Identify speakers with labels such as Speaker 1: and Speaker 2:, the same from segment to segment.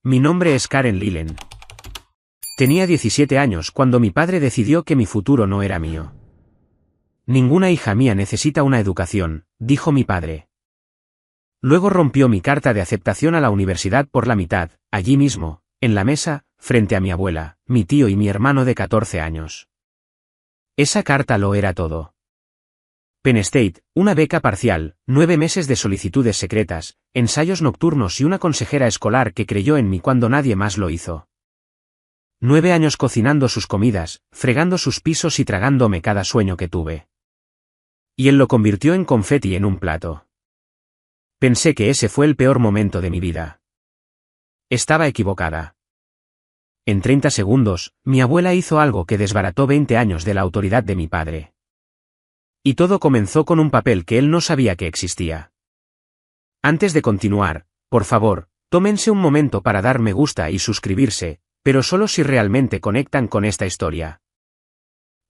Speaker 1: Mi nombre es Karen Lilen. Tenía 17 años cuando mi padre decidió que mi futuro no era mío. Ninguna hija mía necesita una educación, dijo mi padre. Luego rompió mi carta de aceptación a la universidad por la mitad, allí mismo, en la mesa, frente a mi abuela, mi tío y mi hermano de 14 años. Esa carta lo era todo. Penn State, una beca parcial, 9 meses de solicitudes secretas, ensayos nocturnos y una consejera escolar que creyó en mí cuando nadie más lo hizo. 9 años cocinando sus comidas, fregando sus pisos y tragándome cada sueño que tuve. Y él lo convirtió en confeti en un plato. Pensé que ese fue el peor momento de mi vida. Estaba equivocada. En 30 segundos, mi abuela hizo algo que desbarató 20 años de la autoridad de mi padre. Y todo comenzó con un papel que él no sabía que existía. Antes de continuar, por favor, tómense un momento para dar me gusta y suscribirse, pero solo si realmente conectan con esta historia.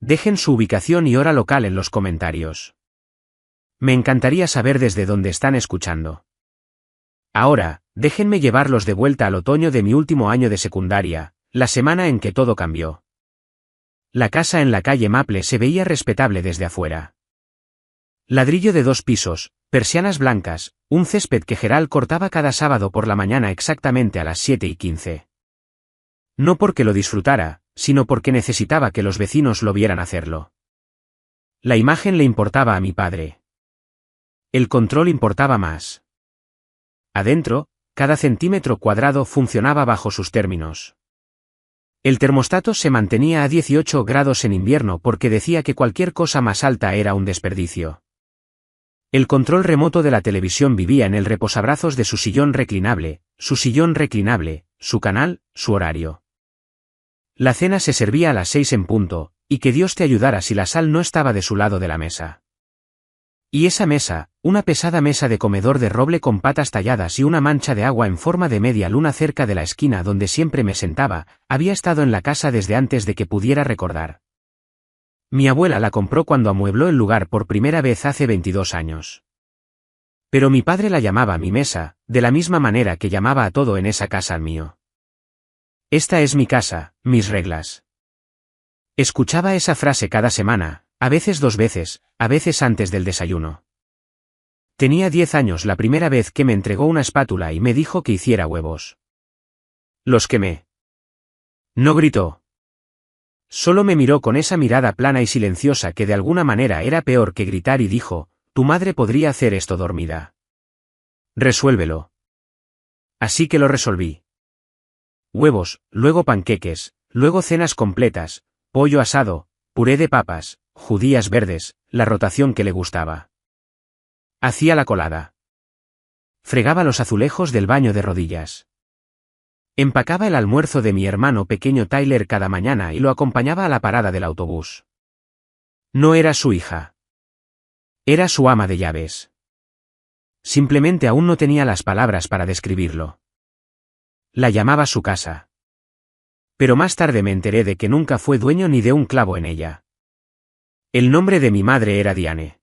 Speaker 1: Dejen su ubicación y hora local en los comentarios. Me encantaría saber desde dónde están escuchando. Ahora, déjenme llevarlos de vuelta al otoño de mi último año de secundaria, la semana en que todo cambió. La casa en la calle Maple se veía respetable desde afuera. Ladrillo de 2 pisos, persianas blancas, un césped que Gerald cortaba cada sábado por la mañana exactamente a las 7:15. No porque lo disfrutara, sino porque necesitaba que los vecinos lo vieran hacerlo. La imagen le importaba a mi padre. El control importaba más. Adentro, cada centímetro cuadrado funcionaba bajo sus términos. El termostato se mantenía a 18 grados en invierno porque decía que cualquier cosa más alta era un desperdicio. El control remoto de la televisión vivía en el reposabrazos de su sillón reclinable, su canal, su horario. La cena se servía a las 6 en punto, y que Dios te ayudara si la sal no estaba de su lado de la mesa. Y esa mesa, una pesada mesa de comedor de roble con patas talladas y una mancha de agua en forma de media luna cerca de la esquina donde siempre me sentaba, había estado en la casa desde antes de que pudiera recordar. Mi abuela la compró cuando amuebló el lugar por primera vez hace 22 años. Pero mi padre la llamaba mi mesa, de la misma manera que llamaba a todo en esa casa al mío. Esta es mi casa, mis reglas. Escuchaba esa frase cada semana, a veces 2 veces, a veces antes del desayuno. Tenía 10 años la primera vez que me entregó una espátula y me dijo que hiciera huevos. Los quemé. No gritó. Solo me miró con esa mirada plana y silenciosa que de alguna manera era peor que gritar y dijo, tu madre podría hacer esto dormida. Resuélvelo. Así que lo resolví. Huevos, luego panqueques, luego cenas completas, pollo asado, puré de papas, judías verdes, la rotación que le gustaba. Hacía la colada. Fregaba los azulejos del baño de rodillas. Empacaba el almuerzo de mi hermano pequeño Tyler cada mañana y lo acompañaba a la parada del autobús. No era su hija. Era su ama de llaves. Simplemente aún no tenía las palabras para describirlo. La llamaba su casa. Pero más tarde me enteré de que nunca fue dueño ni de un clavo en ella. El nombre de mi madre era Diane.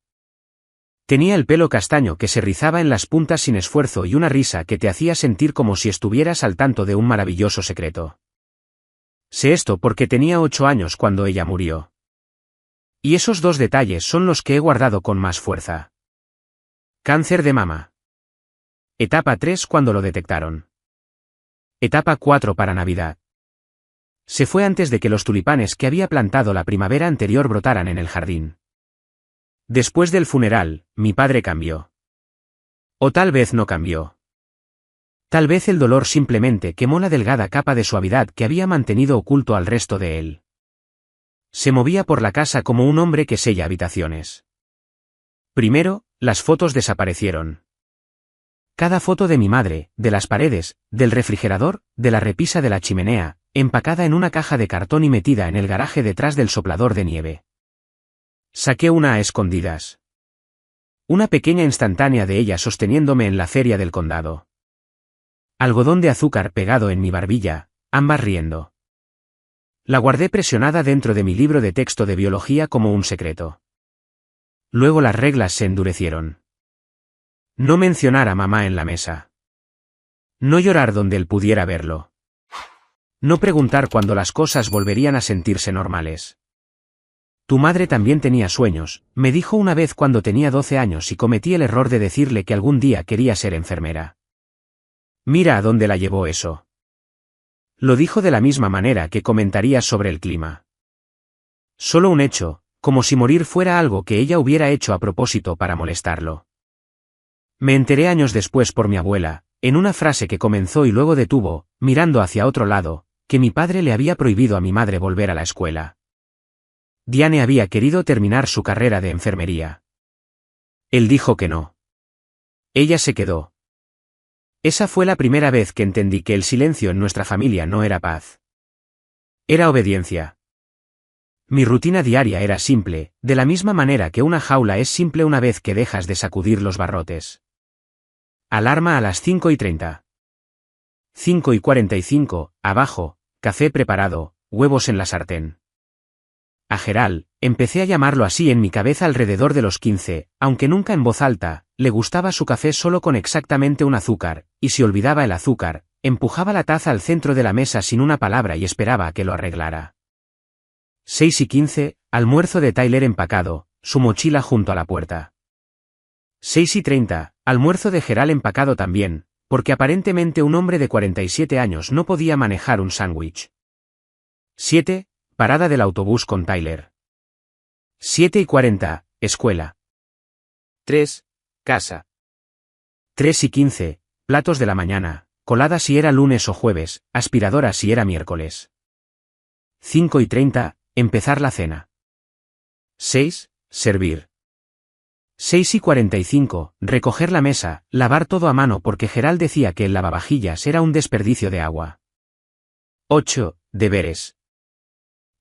Speaker 1: Tenía el pelo castaño que se rizaba en las puntas sin esfuerzo y una risa que te hacía sentir como si estuvieras al tanto de un maravilloso secreto. Sé esto porque tenía 8 años cuando ella murió. Y esos 2 detalles son los que he guardado con más fuerza. Cáncer de mama. Etapa 3 cuando lo detectaron. Etapa 4 para Navidad. Se fue antes de que los tulipanes que había plantado la primavera anterior brotaran en el jardín. Después del funeral, mi padre cambió. O tal vez no cambió. Tal vez el dolor simplemente quemó la delgada capa de suavidad que había mantenido oculto al resto de él. Se movía por la casa como un hombre que sella habitaciones. Primero, las fotos desaparecieron. Cada foto de mi madre, de las paredes, del refrigerador, de la repisa de la chimenea, empacada en una caja de cartón y metida en el garaje detrás del soplador de nieve. Saqué una a escondidas. Una pequeña instantánea de ella sosteniéndome en la feria del condado. Algodón de azúcar pegado en mi barbilla, ambas riendo. La guardé presionada dentro de mi libro de texto de biología como un secreto. Luego las reglas se endurecieron. No mencionar a mamá en la mesa. No llorar donde él pudiera verlo. No preguntar cuándo las cosas volverían a sentirse normales. Tu madre también tenía sueños, me dijo una vez cuando tenía 12 años y cometí el error de decirle que algún día quería ser enfermera. Mira a dónde la llevó eso. Lo dijo de la misma manera que comentaría sobre el clima. Solo un hecho, como si morir fuera algo que ella hubiera hecho a propósito para molestarlo. Me enteré años después por mi abuela, en una frase que comenzó y luego detuvo, mirando hacia otro lado, que mi padre le había prohibido a mi madre volver a la escuela. Diane había querido terminar su carrera de enfermería. Él dijo que no. Ella se quedó. Esa fue la primera vez que entendí que el silencio en nuestra familia no era paz. Era obediencia. Mi rutina diaria era simple, de la misma manera que una jaula es simple una vez que dejas de sacudir los barrotes. Alarma a las 5:30. 5:45, abajo, café preparado, huevos en la sartén. A Gerald, empecé a llamarlo así en mi cabeza alrededor de los 15, aunque nunca en voz alta, le gustaba su café solo con exactamente un azúcar, y si olvidaba el azúcar, empujaba la taza al centro de la mesa sin una palabra y esperaba a que lo arreglara. 6:15, almuerzo de Tyler empacado, su mochila junto a la puerta. 6:30, almuerzo de Gerald empacado también, porque aparentemente un hombre de 47 años no podía manejar un sándwich. 7, parada del autobús con Tyler. 7:40, escuela. 3, casa. 3:15, platos de la mañana, colada si era lunes o jueves, aspiradora si era miércoles. 5:30, empezar la cena. 6, servir. 6:45, recoger la mesa, lavar todo a mano porque Gerald decía que el lavavajillas era un desperdicio de agua. 8, deberes.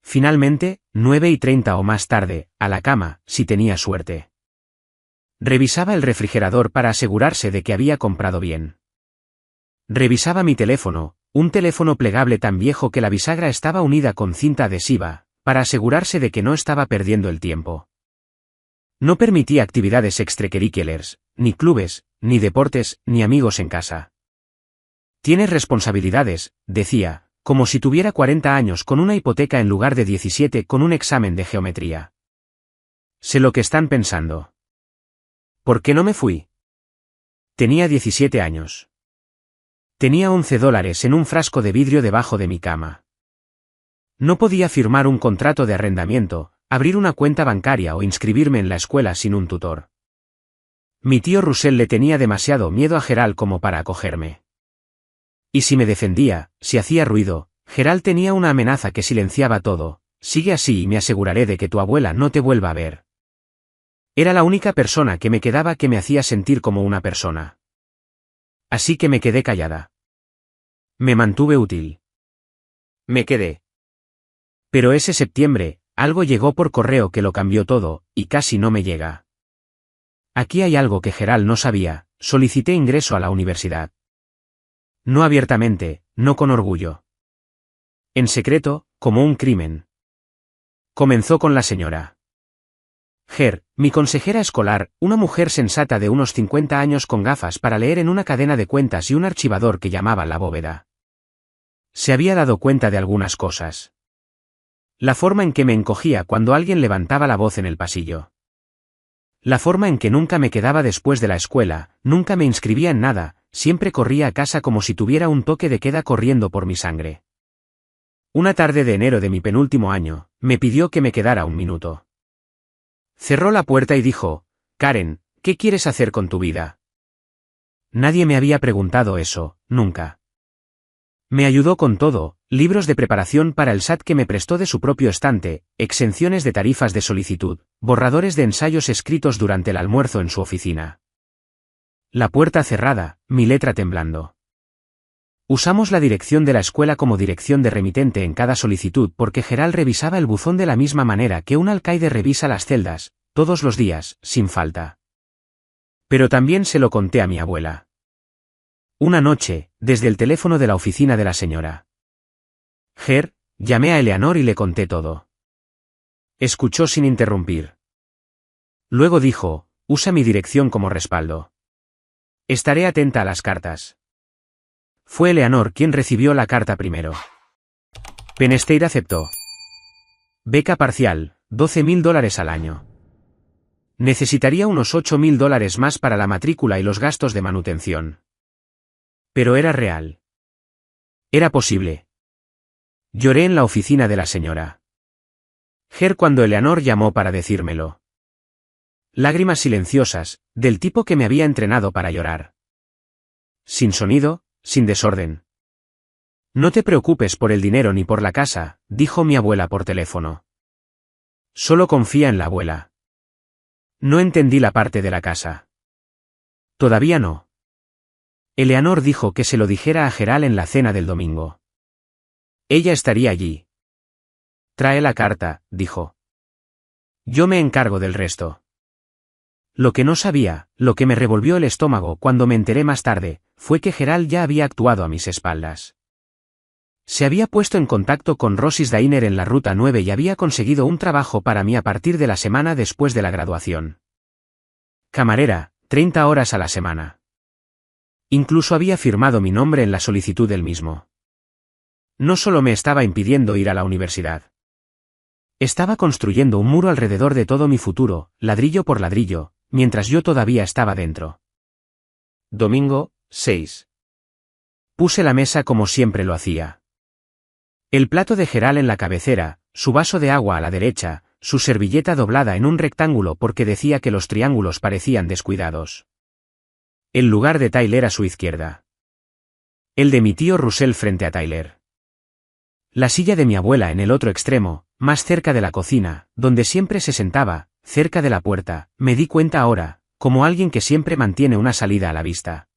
Speaker 1: Finalmente, 9:30 o más tarde, a la cama, si tenía suerte. Revisaba el refrigerador para asegurarse de que había comprado bien. Revisaba mi teléfono, un teléfono plegable tan viejo que la bisagra estaba unida con cinta adhesiva, para asegurarse de que no estaba perdiendo el tiempo. No permitía actividades extracurriculares, ni clubes, ni deportes, ni amigos en casa. Tienes responsabilidades, decía, como si tuviera 40 años con una hipoteca en lugar de 17 con un examen de geometría. Sé lo que están pensando. ¿Por qué no me fui? Tenía 17 años. Tenía $11 en un frasco de vidrio debajo de mi cama. No podía firmar un contrato de arrendamiento, abrir una cuenta bancaria o inscribirme en la escuela sin un tutor. Mi tío Russell le tenía demasiado miedo a Gerald como para acogerme. Y si me defendía, si hacía ruido, Gerald tenía una amenaza que silenciaba todo: sigue así y me aseguraré de que tu abuela no te vuelva a ver. Era la única persona que me quedaba que me hacía sentir como una persona. Así que me quedé callada. Me mantuve útil. Me quedé. Pero ese septiembre, algo llegó por correo que lo cambió todo, y casi no me llega. Aquí hay algo que Gerald no sabía: solicité ingreso a la universidad. No abiertamente, no con orgullo. En secreto, como un crimen. Comenzó con la señora mi consejera escolar, una mujer sensata de unos 50 años con gafas para leer en una cadena de cuentas y un archivador que llamaba La Bóveda. Se había dado cuenta de algunas cosas. La forma en que me encogía cuando alguien levantaba la voz en el pasillo. La forma en que nunca me quedaba después de la escuela, nunca me inscribía en nada, siempre corría a casa como si tuviera un toque de queda corriendo por mi sangre. Una tarde de enero de mi penúltimo año, me pidió que me quedara un minuto. Cerró la puerta y dijo: Karen, ¿qué quieres hacer con tu vida? Nadie me había preguntado eso, nunca. Me ayudó con todo: libros de preparación para el SAT que me prestó de su propio estante, exenciones de tarifas de solicitud, borradores de ensayos escritos durante el almuerzo en su oficina. La puerta cerrada, mi letra temblando. Usamos la dirección de la escuela como dirección de remitente en cada solicitud porque Gerald revisaba el buzón de la misma manera que un alcaide revisa las celdas, todos los días, sin falta. Pero también se lo conté a mi abuela. Una noche, desde el teléfono de la oficina de la señora llamé a Eleanor y le conté todo. Escuchó sin interrumpir. Luego dijo: usa mi dirección como respaldo. Estaré atenta a las cartas. Fue Eleanor quien recibió la carta primero. Penstead aceptó. Beca parcial, $12.000 al año. Necesitaría unos $8.000 más para la matrícula y los gastos de manutención. Pero era real. Era posible. Lloré en la oficina de la señora Herr cuando Eleanor llamó para decírmelo. Lágrimas silenciosas, del tipo que me había entrenado para llorar. Sin sonido, sin desorden. No te preocupes por el dinero ni por la casa, dijo mi abuela por teléfono. Solo confía en la abuela. No entendí la parte de la casa. Todavía no. Eleanor dijo que se lo dijera a Gerald en la cena del domingo. Ella estaría allí. Trae la carta, dijo. Yo me encargo del resto. Lo que no sabía, lo que me revolvió el estómago cuando me enteré más tarde, fue que Gerald ya había actuado a mis espaldas. Se había puesto en contacto con Rosis Diner en la Ruta 9 y había conseguido un trabajo para mí a partir de la semana después de la graduación. Camarera, 30 horas a la semana. Incluso había firmado mi nombre en la solicitud del mismo. No solo me estaba impidiendo ir a la universidad. Estaba construyendo un muro alrededor de todo mi futuro, ladrillo por ladrillo, mientras yo todavía estaba dentro. Domingo, 6. Puse la mesa como siempre lo hacía. El plato de Gerald en la cabecera, su vaso de agua a la derecha, su servilleta doblada en un rectángulo porque decía que los triángulos parecían descuidados. El lugar de Tyler a su izquierda. El de mi tío Russell frente a Tyler. La silla de mi abuela en el otro extremo, más cerca de la cocina, donde siempre se sentaba, cerca de la puerta, me di cuenta ahora, como alguien que siempre mantiene una salida a la vista.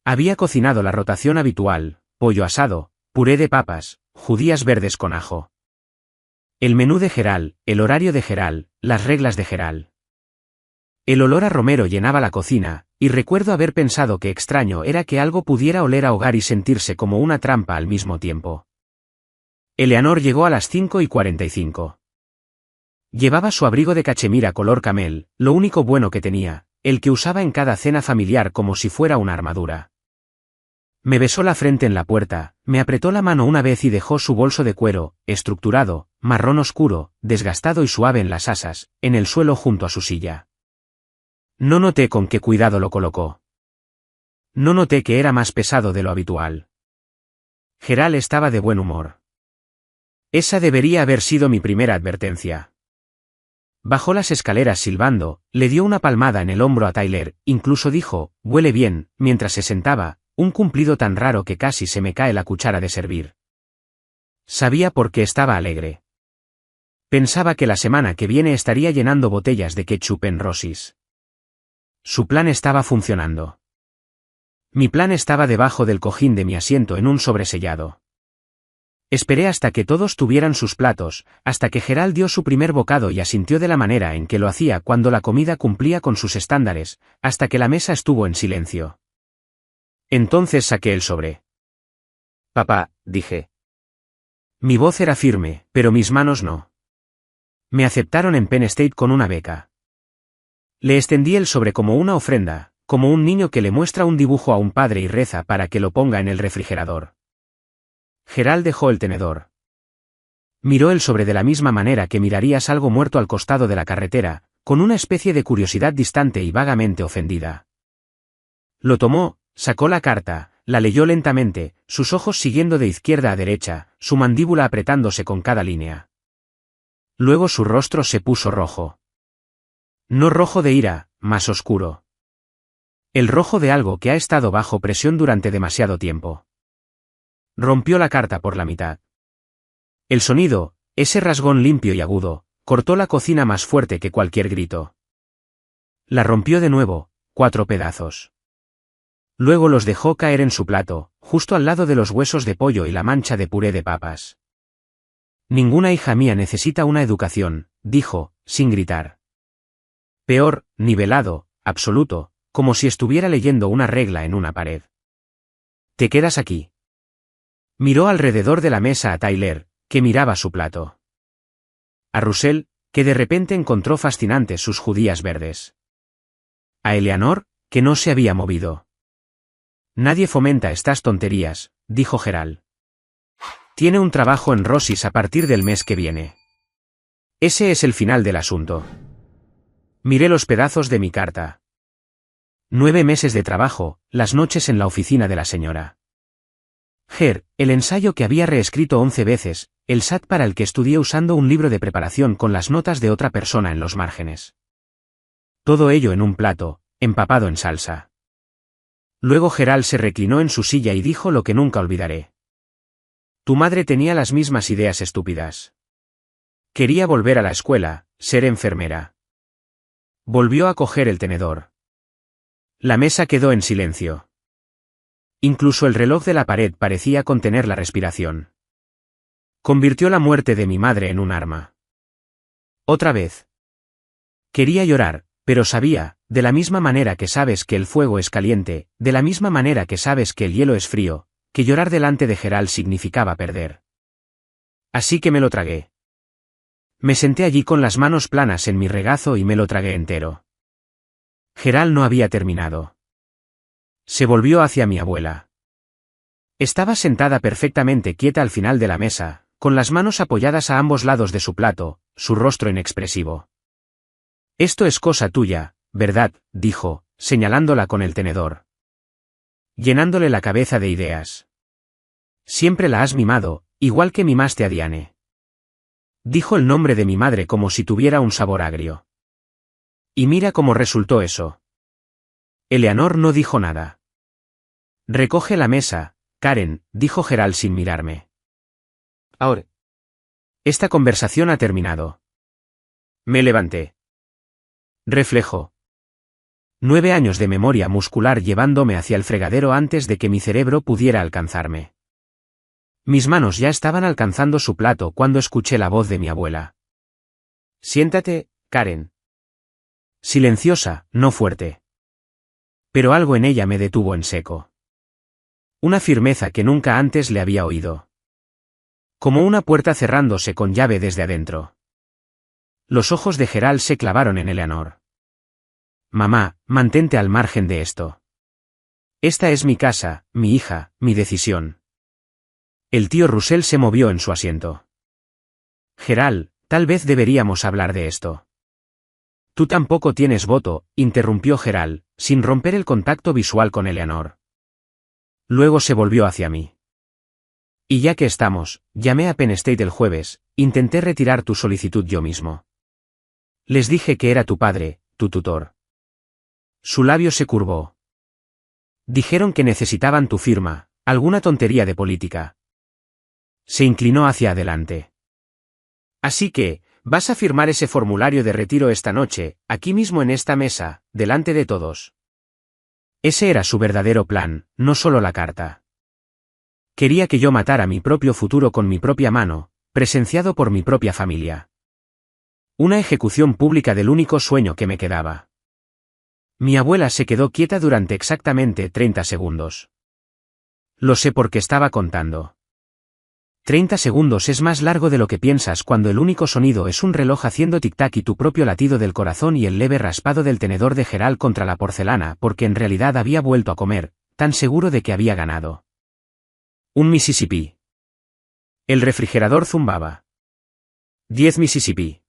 Speaker 1: Había cocinado la rotación habitual, pollo asado, puré de papas, judías verdes con ajo. El menú de Gerald, el horario de Gerald, las reglas de Gerald. El olor a romero llenaba la cocina, y recuerdo haber pensado que extraño era que algo pudiera oler a hogar y sentirse como una trampa al mismo tiempo. Eleanor llegó a las 5:45. Llevaba su abrigo de cachemira color camel, lo único bueno que tenía, el que usaba en cada cena familiar como si fuera una armadura. Me besó la frente en la puerta, me apretó la mano una vez y dejó su bolso de cuero, estructurado, marrón oscuro, desgastado y suave en las asas, en el suelo junto a su silla. No noté con qué cuidado lo colocó. No noté que era más pesado de lo habitual. Gerald estaba de buen humor. Esa debería haber sido mi primera advertencia. Bajó las escaleras silbando, le dio una palmada en el hombro a Tyler, incluso dijo, huele bien, mientras se sentaba, un cumplido tan raro que casi se me cae la cuchara de servir. Sabía por qué estaba alegre. Pensaba que la semana que viene estaría llenando botellas de ketchup en Rosis. Su plan estaba funcionando. Mi plan estaba debajo del cojín de mi asiento en un sobresellado. Esperé hasta que todos tuvieran sus platos, hasta que Gerald dio su primer bocado y asintió de la manera en que lo hacía cuando la comida cumplía con sus estándares, hasta que la mesa estuvo en silencio. Entonces saqué el sobre. Papá, dije. Mi voz era firme, pero mis manos no. Me aceptaron en Penn State con una beca. Le extendí el sobre como una ofrenda, como un niño que le muestra un dibujo a un padre y reza para que lo ponga en el refrigerador. Gerald dejó el tenedor. Miró el sobre de la misma manera que mirarías algo muerto al costado de la carretera, con una especie de curiosidad distante y vagamente ofendida. Lo tomó, sacó la carta, la leyó lentamente, sus ojos siguiendo de izquierda a derecha, su mandíbula apretándose con cada línea. Luego su rostro se puso rojo. No rojo de ira, más oscuro. El rojo de algo que ha estado bajo presión durante demasiado tiempo. Rompió la carta por la mitad. El sonido, ese rasgón limpio y agudo, cortó la cocina más fuerte que cualquier grito. La rompió de nuevo, 4 pedazos. Luego los dejó caer en su plato, justo al lado de los huesos de pollo y la mancha de puré de papas. Ninguna hija mía necesita una educación, dijo, sin gritar. Peor, nivelado, absoluto, como si estuviera leyendo una regla en una pared. Te quedas aquí. Miró alrededor de la mesa a Tyler, que miraba su plato. A Russell, que de repente encontró fascinantes sus judías verdes. A Eleanor, que no se había movido. Nadie fomenta estas tonterías, dijo Gerald. Tiene un trabajo en Rosis a partir del mes que viene. Ese es el final del asunto. Miré los pedazos de mi carta. 9 meses de trabajo, las noches en la oficina de la señora el ensayo que había reescrito 11 veces, el SAT para el que estudié usando un libro de preparación con las notas de otra persona en los márgenes. Todo ello en un plato, empapado en salsa. Luego Gerald se reclinó en su silla y dijo lo que nunca olvidaré. Tu madre tenía las mismas ideas estúpidas. Quería volver a la escuela, ser enfermera. Volvió a coger el tenedor. La mesa quedó en silencio. Incluso el reloj de la pared parecía contener la respiración. Convirtió la muerte de mi madre en un arma. Otra vez. Quería llorar, pero sabía, de la misma manera que sabes que el fuego es caliente, de la misma manera que sabes que el hielo es frío, que llorar delante de Gerald significaba perder. Así que me lo tragué. Me senté allí con las manos planas en mi regazo y me lo tragué entero. Gerald no había terminado. Se volvió hacia mi abuela. Estaba sentada perfectamente quieta al final de la mesa, con las manos apoyadas a ambos lados de su plato, su rostro inexpresivo. Esto es cosa tuya, ¿verdad?, dijo, señalándola con el tenedor. Llenándole la cabeza de ideas. Siempre la has mimado, igual que mimaste a Diane. Dijo el nombre de mi madre como si tuviera un sabor agrio. Y mira cómo resultó eso. Eleanor no dijo nada. Recoge la mesa, Karen, dijo Gerald sin mirarme. Ahora. Esta conversación ha terminado. Me levanté. Reflejo. 9 años de memoria muscular llevándome hacia el fregadero antes de que mi cerebro pudiera alcanzarme. Mis manos ya estaban alcanzando su plato cuando escuché la voz de mi abuela. Siéntate, Karen. Silenciosa, no fuerte. Pero algo en ella me detuvo en seco. Una firmeza que nunca antes le había oído. Como una puerta cerrándose con llave desde adentro. Los ojos de Gerald se clavaron en Eleanor. Mamá, mantente al margen de esto. Esta es mi casa, mi hija, mi decisión. El tío Russell se movió en su asiento. Gerald, tal vez deberíamos hablar de esto. Tú tampoco tienes voto, interrumpió Gerald, sin romper el contacto visual con Eleanor. Luego se volvió hacia mí. Y ya que estamos, llamé a Penn State el jueves, intenté retirar tu solicitud yo mismo. Les dije que era tu padre, tu tutor. Su labio se curvó. Dijeron que necesitaban tu firma, alguna tontería de política. Se inclinó hacia adelante. Así que, vas a firmar ese formulario de retiro esta noche, aquí mismo en esta mesa, delante de todos. Ese era su verdadero plan, no solo la carta. Quería que yo matara mi propio futuro con mi propia mano, presenciado por mi propia familia. Una ejecución pública del único sueño que me quedaba. Mi abuela se quedó quieta durante exactamente 30 segundos. Lo sé porque estaba contando. 30 segundos es más largo de lo que piensas cuando el único sonido es un reloj haciendo tic-tac y tu propio latido del corazón y el leve raspado del tenedor de Gerald contra la porcelana porque en realidad había vuelto a comer, tan seguro de que había ganado. Un Mississippi. El refrigerador zumbaba. 10 Mississippi.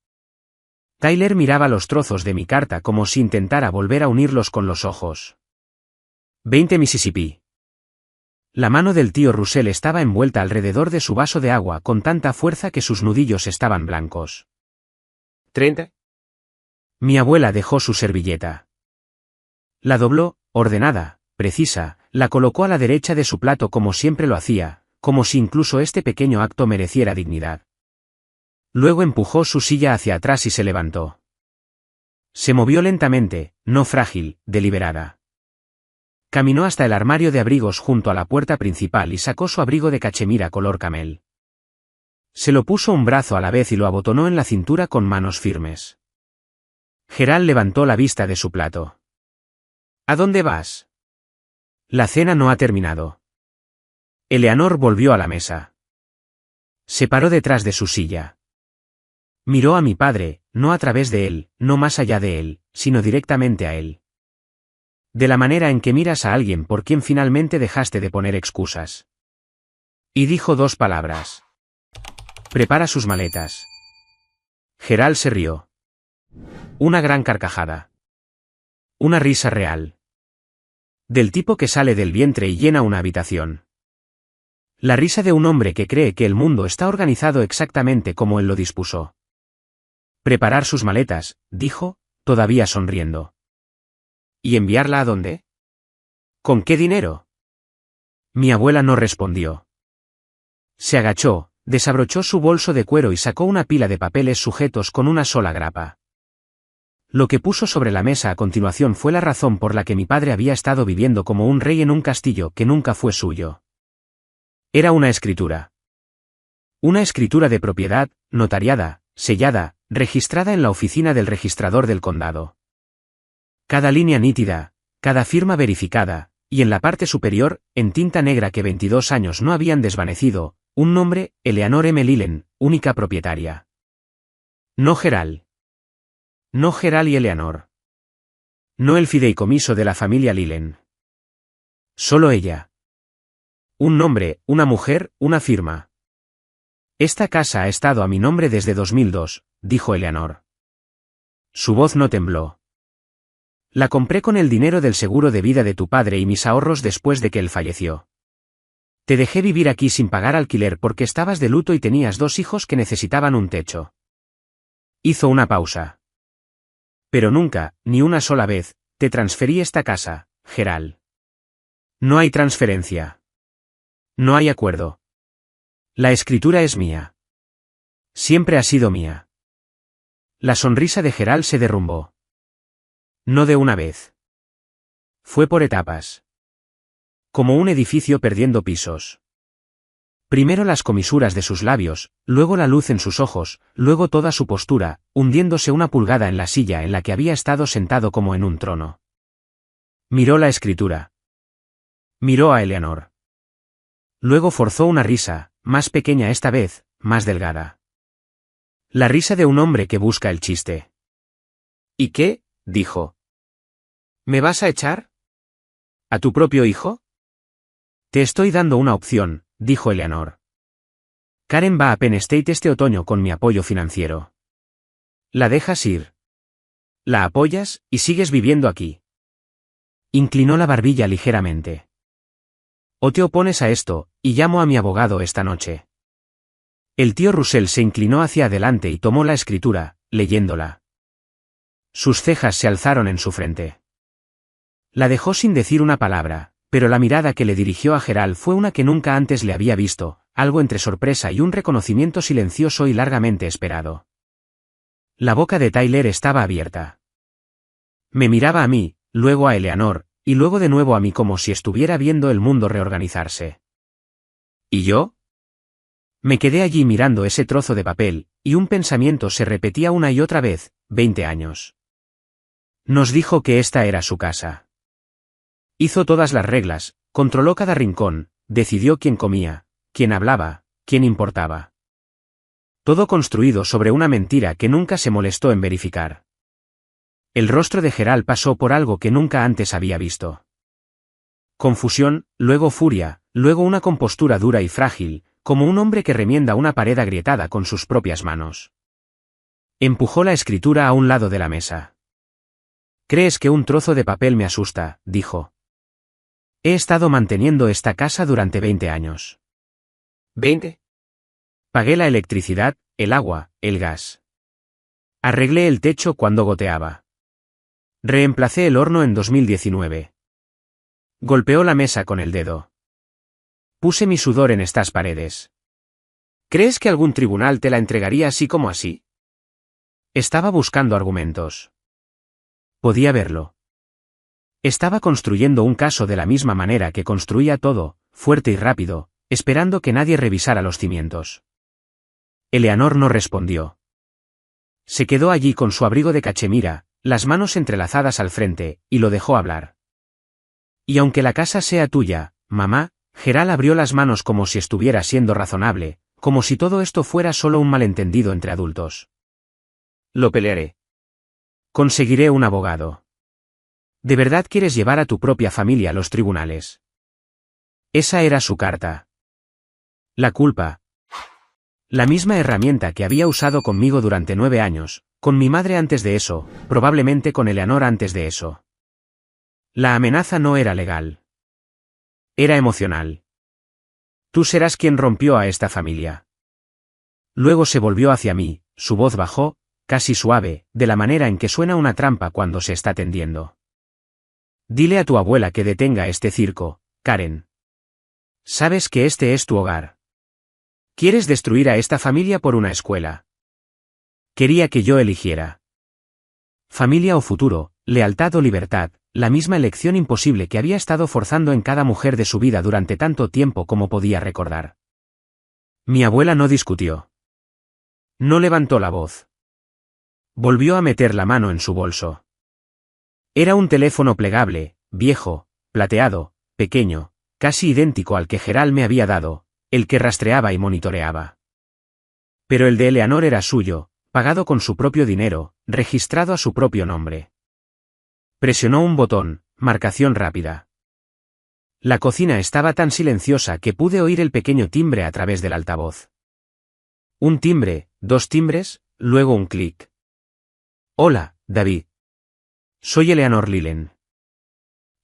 Speaker 1: Tyler miraba los trozos de mi carta como si intentara volver a unirlos con los ojos. 20 Mississippi. La mano del tío Russell estaba envuelta alrededor de su vaso de agua con tanta fuerza que sus nudillos estaban blancos. 30. Mi abuela dejó su servilleta. La dobló, ordenada, precisa, la colocó a la derecha de su plato como siempre lo hacía, como si incluso este pequeño acto mereciera dignidad. Luego empujó su silla hacia atrás y se levantó. Se movió lentamente, no frágil, deliberada. Caminó hasta el armario de abrigos junto a la puerta principal y sacó su abrigo de cachemira color camel. Se lo puso un brazo a la vez y lo abotonó en la cintura con manos firmes. Gerald levantó la vista de su plato. ¿A dónde vas? La cena no ha terminado. Eleanor volvió a la mesa. Se paró detrás de su silla. Miró a mi padre, no a través de él, no más allá de él, sino directamente a él. De la manera en que miras a alguien por quien finalmente dejaste de poner excusas. Y dijo 2 palabras. Prepara sus maletas. Gerald se rió. Una gran carcajada. Una risa real. Del tipo que sale del vientre y llena una habitación. La risa de un hombre que cree que el mundo está organizado exactamente como él lo dispuso. Preparar sus maletas, dijo, todavía sonriendo. ¿Y enviarla a dónde? ¿Con qué dinero? Mi abuela no respondió. Se agachó, desabrochó su bolso de cuero y sacó una pila de papeles sujetos con una sola grapa. Lo que puso sobre la mesa a continuación fue la razón por la que mi padre había estado viviendo como un rey en un castillo que nunca fue suyo. Era una escritura. Una escritura de propiedad, notariada, sellada, registrada en la oficina del registrador del condado. Cada línea nítida, cada firma verificada, y en la parte superior, en tinta negra que 22 años no habían desvanecido, un nombre, Eleanor M. Lilen, única propietaria. No Gerald. No Gerald y Eleanor. No el fideicomiso de la familia Lilen. Solo ella. Un nombre, una mujer, una firma. Esta casa ha estado a mi nombre desde 2002, dijo Eleanor. Su voz no tembló. La compré con el dinero del seguro de vida de tu padre y mis ahorros después de que él falleció. Te dejé vivir aquí sin pagar alquiler porque estabas de luto y tenías 2 hijos que necesitaban un techo. Hizo una pausa. Pero nunca, ni una sola vez, te transferí esta casa, Gerald. No hay transferencia. No hay acuerdo. La escritura es mía. Siempre ha sido mía. La sonrisa de Gerald se derrumbó. No de una vez. Fue por etapas. Como un edificio perdiendo pisos. Primero las comisuras de sus labios, luego la luz en sus ojos, luego toda su postura, hundiéndose una pulgada en la silla en la que había estado sentado como en un trono. Miró la escritura. Miró a Eleanor. Luego forzó una risa, más pequeña esta vez, más delgada. La risa de un hombre que busca el chiste. ¿Y qué? Dijo. ¿Me vas a echar? ¿A tu propio hijo? Te estoy dando una opción, dijo Eleanor. Karen va a Penn State este otoño con mi apoyo financiero. ¿La dejas ir? ¿La apoyas, y sigues viviendo aquí? Inclinó la barbilla ligeramente. O te opones a esto, y llamo a mi abogado esta noche. El tío Russell se inclinó hacia adelante y tomó la escritura, leyéndola. Sus cejas se alzaron en su frente. La dejó sin decir una palabra, pero la mirada que le dirigió a Gerald fue una que nunca antes le había visto, algo entre sorpresa y un reconocimiento silencioso y largamente esperado. La boca de Tyler estaba abierta. Me miraba a mí, luego a Eleanor, y luego de nuevo a mí como si estuviera viendo el mundo reorganizarse. ¿Y yo? Me quedé allí mirando ese trozo de papel, y un pensamiento se repetía una y otra vez, 20 años. Nos dijo que esta era su casa. Hizo todas las reglas, controló cada rincón, decidió quién comía, quién hablaba, quién importaba. Todo construido sobre una mentira que nunca se molestó en verificar. El rostro de Gerald pasó por algo que nunca antes había visto. Confusión, luego furia, luego una compostura dura y frágil, como un hombre que remienda una pared agrietada con sus propias manos. Empujó la escritura a un lado de la mesa. ¿Crees que un trozo de papel me asusta?, dijo. He estado manteniendo esta casa durante 20 años. ¿20? Pagué la electricidad, el agua, el gas. Arreglé el techo cuando goteaba. Reemplacé el horno en 2019. Golpeó la mesa con el dedo. Puse mi sudor en estas paredes. ¿Crees que algún tribunal te la entregaría así como así? Estaba buscando argumentos. Podía verlo. Estaba construyendo un caso de la misma manera que construía todo, fuerte y rápido, esperando que nadie revisara los cimientos. Eleanor no respondió. Se quedó allí con su abrigo de cachemira, las manos entrelazadas al frente, y lo dejó hablar. Y aunque la casa sea tuya, mamá, Gerald abrió las manos como si estuviera siendo razonable, como si todo esto fuera solo un malentendido entre adultos. Lo pelearé. Conseguiré un abogado. ¿De verdad quieres llevar a tu propia familia a los tribunales? Esa era su carta. La culpa. La misma herramienta que había usado conmigo durante 9 años, con mi madre antes de eso, probablemente con Eleanor antes de eso. La amenaza no era legal. Era emocional. Tú serás quien rompió a esta familia. Luego se volvió hacia mí, su voz bajó, casi suave, de la manera en que suena una trampa cuando se está tendiendo. Dile a tu abuela que detenga este circo, Karen. Sabes que este es tu hogar. ¿Quieres destruir a esta familia por una escuela? Quería que yo eligiera. Familia o futuro, lealtad o libertad, la misma elección imposible que había estado forzando en cada mujer de su vida durante tanto tiempo como podía recordar. Mi abuela no discutió. No levantó la voz. Volvió a meter la mano en su bolso. Era un teléfono plegable, viejo, plateado, pequeño, casi idéntico al que Gerald me había dado, el que rastreaba y monitoreaba. Pero el de Eleanor era suyo, pagado con su propio dinero, registrado a su propio nombre. Presionó un botón, marcación rápida. La cocina estaba tan silenciosa que pude oír el pequeño timbre a través del altavoz. Un timbre, 2 timbres, luego un clic. Hola, David. Soy Eleanor Lilen.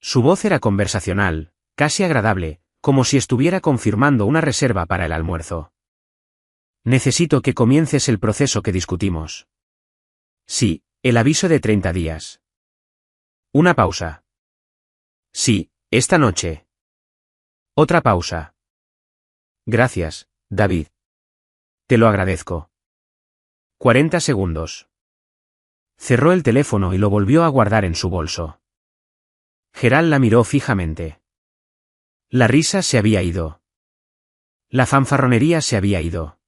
Speaker 1: Su voz era conversacional, casi agradable, como si estuviera confirmando una reserva para el almuerzo. Necesito que comiences el proceso que discutimos. Sí, el aviso de 30 días. Una pausa. Sí, esta noche. Otra pausa. Gracias, David. Te lo agradezco. 40 segundos. Cerró el teléfono y lo volvió a guardar en su bolso. Gerald la miró fijamente. La risa se había ido. La fanfarronería se había ido.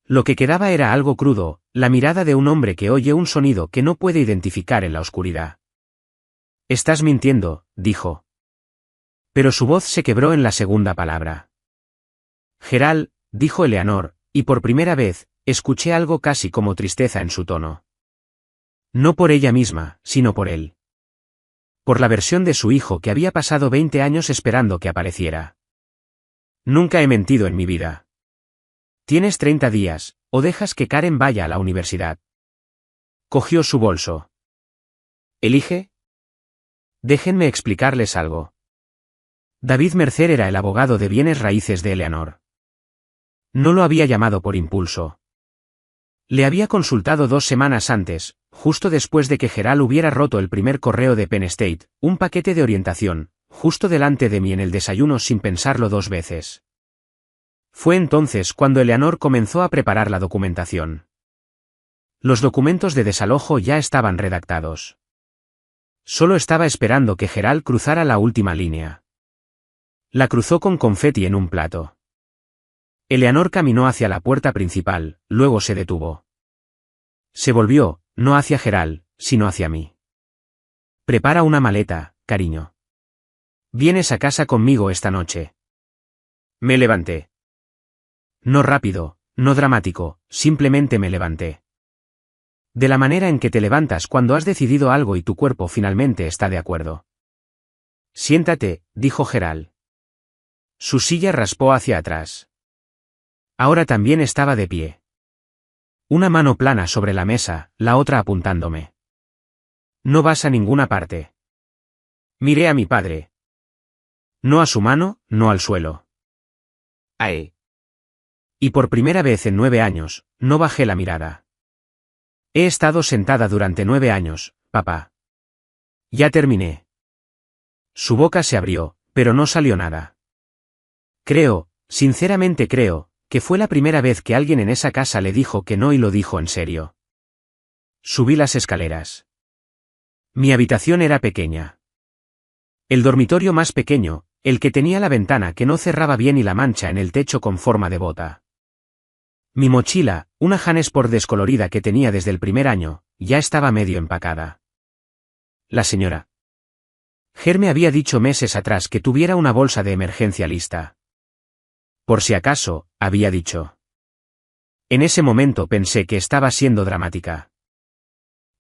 Speaker 1: Lo que quedaba era algo crudo, la mirada de un hombre que oye un sonido que no puede identificar en la oscuridad. Estás mintiendo, dijo. Pero su voz se quebró en la segunda palabra. Gerald, dijo Eleanor, y por primera vez, escuché algo casi como tristeza en su tono. No por ella misma, sino por él. Por la versión de su hijo que había pasado 20 años esperando que apareciera. Nunca he mentido en mi vida. Tienes 30 días, o dejas que Karen vaya a la universidad. Cogió su bolso. ¿Elige? Déjenme explicarles algo. David Mercer era el abogado de bienes raíces de Eleanor. No lo había llamado por impulso. Le había consultado 2 semanas antes, justo después de que Gerald hubiera roto el primer correo de Penn State, un paquete de orientación, justo delante de mí en el desayuno sin pensarlo 2 veces. Fue entonces cuando Eleanor comenzó a preparar la documentación. Los documentos de desalojo ya estaban redactados. Solo estaba esperando que Gerald cruzara la última línea. La cruzó con confeti en un plato. Eleanor caminó hacia la puerta principal, luego se detuvo. Se volvió, no hacia Gerald, sino hacia mí. Prepara una maleta, cariño. Vienes a casa conmigo esta noche. Me levanté. No rápido, no dramático, simplemente me levanté. De la manera en que te levantas cuando has decidido algo y tu cuerpo finalmente está de acuerdo. Siéntate, dijo Gerald. Su silla raspó hacia atrás. Ahora también estaba de pie. Una mano plana sobre la mesa, la otra apuntándome. No vas a ninguna parte. Miré a mi padre. No a su mano, no al suelo. ¡Ay! Y por primera vez en 9 años, no bajé la mirada. He estado sentada durante 9 años, papá. Ya terminé. Su boca se abrió, pero no salió nada. Creo, sinceramente creo, que fue la primera vez que alguien en esa casa le dijo que no y lo dijo en serio. Subí las escaleras. Mi habitación era pequeña. El dormitorio más pequeño, el que tenía la ventana que no cerraba bien y la mancha en el techo con forma de bota. Mi mochila, una Jansport descolorida que tenía desde el primer año, ya estaba medio empacada. La señora Ger me había dicho meses atrás que tuviera una bolsa de emergencia lista. Por si acaso, había dicho. En ese momento pensé que estaba siendo dramática.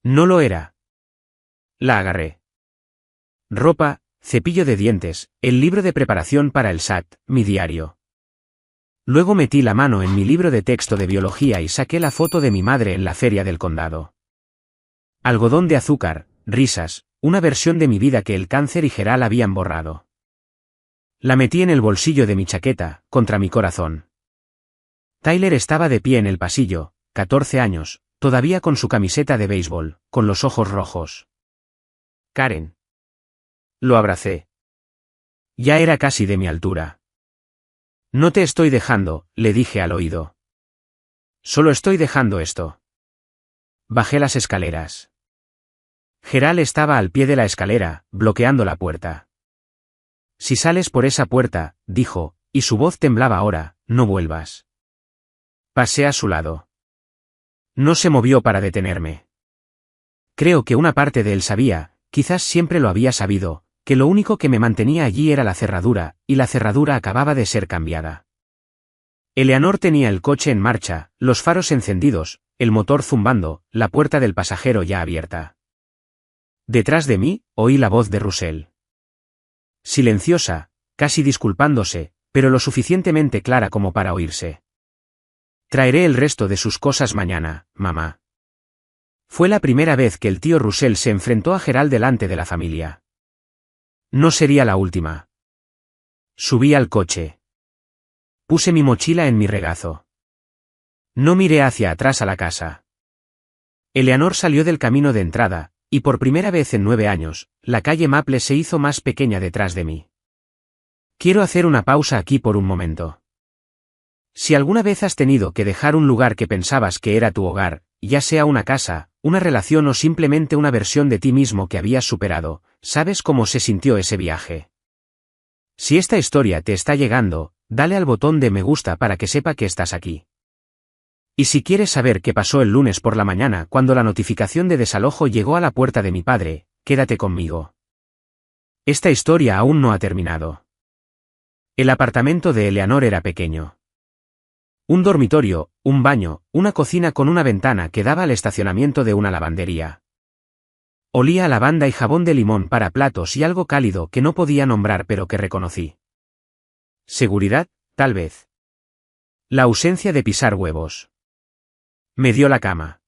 Speaker 1: No lo era. La agarré. ropa, cepillo de dientes, el libro de preparación para el SAT, mi diario. Luego metí la mano en mi libro de texto de biología y saqué la foto de mi madre en la feria del condado. Algodón de azúcar, risas, una versión de mi vida que el cáncer y Gerald habían borrado. La metí en el bolsillo de mi chaqueta, contra mi corazón. Tyler estaba de pie en el pasillo, 14 años, todavía con su camiseta de béisbol, con los ojos rojos. Karen. Lo abracé. Ya era casi de mi altura. No te estoy dejando, le dije al oído. Solo estoy dejando esto. Bajé las escaleras. Gerald estaba al pie de la escalera, bloqueando la puerta. Si sales por esa puerta, dijo, y su voz temblaba ahora, no vuelvas. Pasé a su lado. No se movió para detenerme. Creo que una parte de él sabía, quizás siempre lo había sabido, que lo único que me mantenía allí era la cerradura, y la cerradura acababa de ser cambiada. Eleanor tenía el coche en marcha, los faros encendidos, el motor zumbando, la puerta del pasajero ya abierta. Detrás de mí, oí la voz de Russell. Silenciosa, casi disculpándose, pero lo suficientemente clara como para oírse. Traeré el resto de sus cosas mañana, mamá. Fue la primera vez que el tío Russell se enfrentó a Gerald delante de la familia. No sería la última. Subí al coche. Puse mi mochila en mi regazo. No miré hacia atrás a la casa. Eleanor salió del camino de entrada, y por primera vez en 9 años, la calle Maple se hizo más pequeña detrás de mí. Quiero hacer una pausa aquí por un momento. Si alguna vez has tenido que dejar un lugar que pensabas que era tu hogar, ya sea una casa, una relación o simplemente una versión de ti mismo que habías superado, ¿sabes cómo se sintió ese viaje? Si esta historia te está llegando, dale al botón de me gusta para que sepa que estás aquí. Y si quieres saber qué pasó el lunes por la mañana cuando la notificación de desalojo llegó a la puerta de mi padre, quédate conmigo. Esta historia aún no ha terminado. El apartamento de Eleanor era pequeño. Un dormitorio, un baño, una cocina con una ventana que daba al estacionamiento de una lavandería. Olía a lavanda y jabón de limón para platos y algo cálido que no podía nombrar pero que reconocí. Seguridad, tal vez. La ausencia de pisar huevos. Me dio la cama.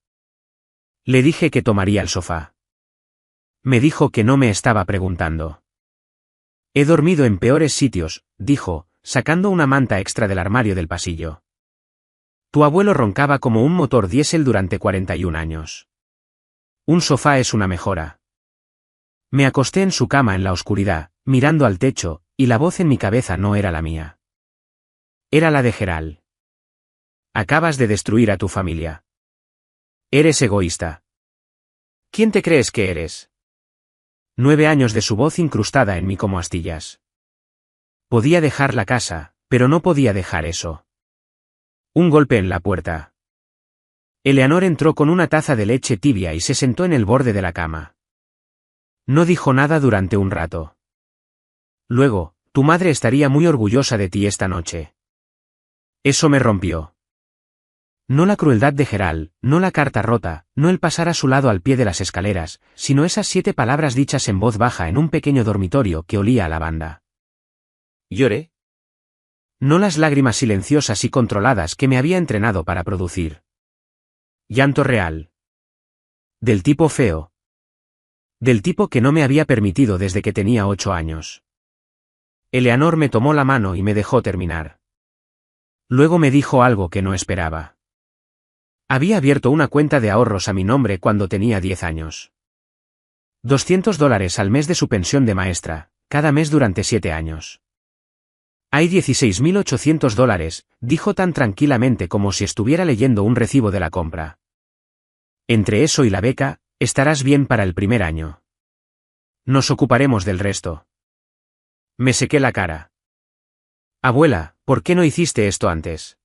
Speaker 1: Le dije que tomaría el sofá. Me dijo que no me estaba preguntando. He dormido en peores sitios, dijo, sacando una manta extra del armario del pasillo. Tu abuelo roncaba como un motor diésel durante 41 años. Un sofá es una mejora. Me acosté en su cama en la oscuridad, mirando al techo, y la voz en mi cabeza no era la mía. Era la de Gerald. Acabas de destruir a tu familia. Eres egoísta. ¿Quién te crees que eres? 9 años de su voz incrustada en mí como astillas. Podía dejar la casa, pero no podía dejar eso. Un golpe en la puerta. Eleanor entró con una taza de leche tibia y se sentó en el borde de la cama. No dijo nada durante un rato. Luego, tu madre estaría muy orgullosa de ti esta noche. Eso me rompió. No la crueldad de Gerald, no la carta rota, no el pasar a su lado al pie de las escaleras, sino esas 7 palabras dichas en voz baja en un pequeño dormitorio que olía a lavanda. ¿Lloré? No las lágrimas silenciosas y controladas que me había entrenado para producir. Llanto real. Del tipo feo. Del tipo que no me había permitido desde que tenía 8 años. Eleanor me tomó la mano y me dejó terminar. Luego me dijo algo que no esperaba. Había abierto una cuenta de ahorros a mi nombre cuando tenía 10 años. $200 al mes de su pensión de maestra, cada mes durante 7 años. Hay $16.800, dijo tan tranquilamente como si estuviera leyendo un recibo de la compra. Entre eso y la beca, estarás bien para el primer año. Nos ocuparemos del resto. Me sequé la cara. Abuela, ¿por qué no hiciste esto antes?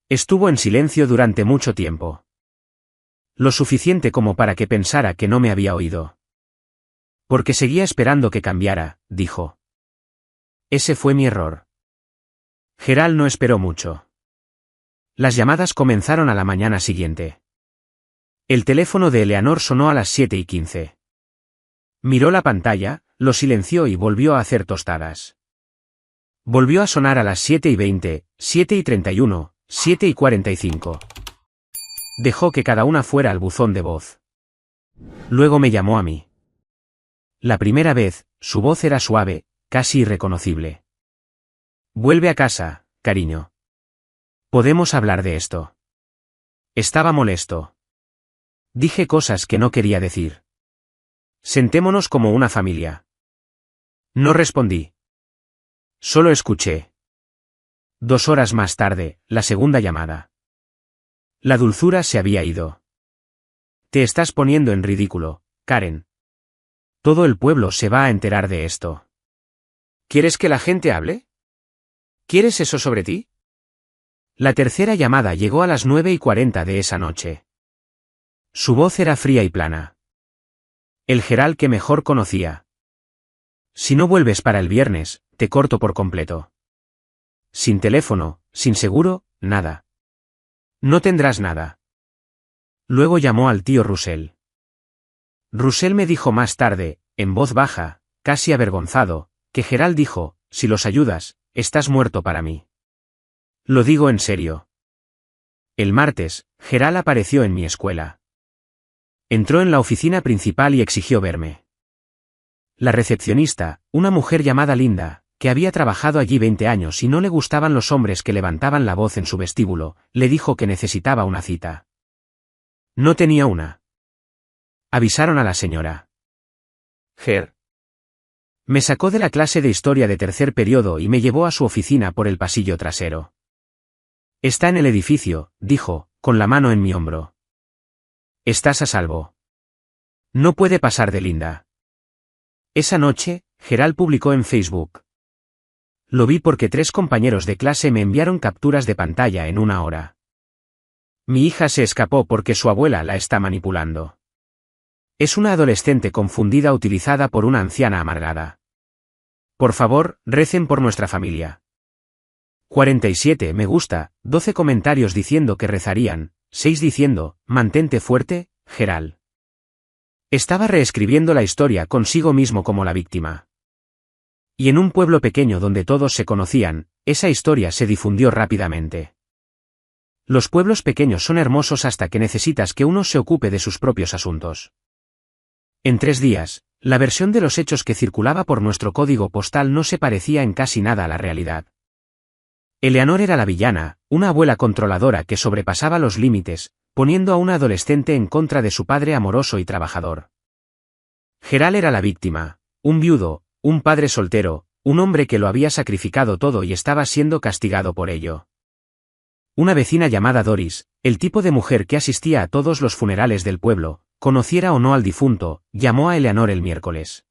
Speaker 1: Estuvo en silencio durante mucho tiempo. Lo suficiente como para que pensara que no me había oído. Porque seguía esperando que cambiara, dijo. Ese fue mi error. Gerald no esperó mucho. Las llamadas comenzaron a la mañana siguiente. El teléfono de Eleanor sonó a las 7:15. Miró la pantalla, lo silenció y volvió a hacer tostadas. Volvió a sonar a las 7:20, 7:31, 7:45. Dejó que cada una fuera al buzón de voz. Luego me llamó a mí. La primera vez, su voz era suave, casi irreconocible. Vuelve a casa, cariño. ¿Podemos hablar de esto? Estaba molesto. Dije cosas que no quería decir. Sentémonos como una familia. No respondí. Solo escuché. 2 horas más tarde, la segunda llamada. La dulzura se había ido. Te estás poniendo en ridículo, Karen. Todo el pueblo se va a enterar de esto. ¿Quieres que la gente hable? ¿Quieres eso sobre ti? La tercera llamada llegó a las 9:40 de esa noche. Su voz era fría y plana. El Gerald que mejor conocía. Si no vuelves para el viernes, te corto por completo. Sin teléfono, sin seguro, nada. No tendrás nada. Luego llamó al tío Russell. Russell me dijo más tarde, en voz baja, casi avergonzado, que Gerald dijo, si los ayudas, estás muerto para mí. Lo digo en serio. El martes, Gerald apareció en mi escuela. Entró en la oficina principal y exigió verme. La recepcionista, una mujer llamada Linda, que había trabajado allí 20 años y no le gustaban los hombres que levantaban la voz en su vestíbulo, le dijo que necesitaba una cita. No tenía una. Avisaron a la señora Ger. Me sacó de la clase de historia de tercer periodo y me llevó a su oficina por el pasillo trasero. Está en el edificio, dijo, con la mano en mi hombro. Estás a salvo. No puede pasar de Linda. Esa noche, Gerald publicó en Facebook. Lo vi porque 3 compañeros de clase me enviaron capturas de pantalla en 1 hora. Mi hija se escapó porque su abuela la está manipulando. Es una adolescente confundida utilizada por una anciana amargada. Por favor, recen por nuestra familia. 47 me gusta, 12 comentarios diciendo que rezarían, 6 diciendo, mantente fuerte, Gerald. Estaba reescribiendo la historia consigo mismo como la víctima. Y en un pueblo pequeño donde todos se conocían, esa historia se difundió rápidamente. Los pueblos pequeños son hermosos hasta que necesitas que uno se ocupe de sus propios asuntos. En 3 días, la versión de los hechos que circulaba por nuestro código postal no se parecía en casi nada a la realidad. Eleanor era la villana, una abuela controladora que sobrepasaba los límites, poniendo a una adolescente en contra de su padre amoroso y trabajador. Gerald era la víctima, un viudo, un padre soltero, un hombre que lo había sacrificado todo y estaba siendo castigado por ello. Una vecina llamada Doris, el tipo de mujer que asistía a todos los funerales del pueblo, conociera o no al difunto, llamó a Eleanor el miércoles.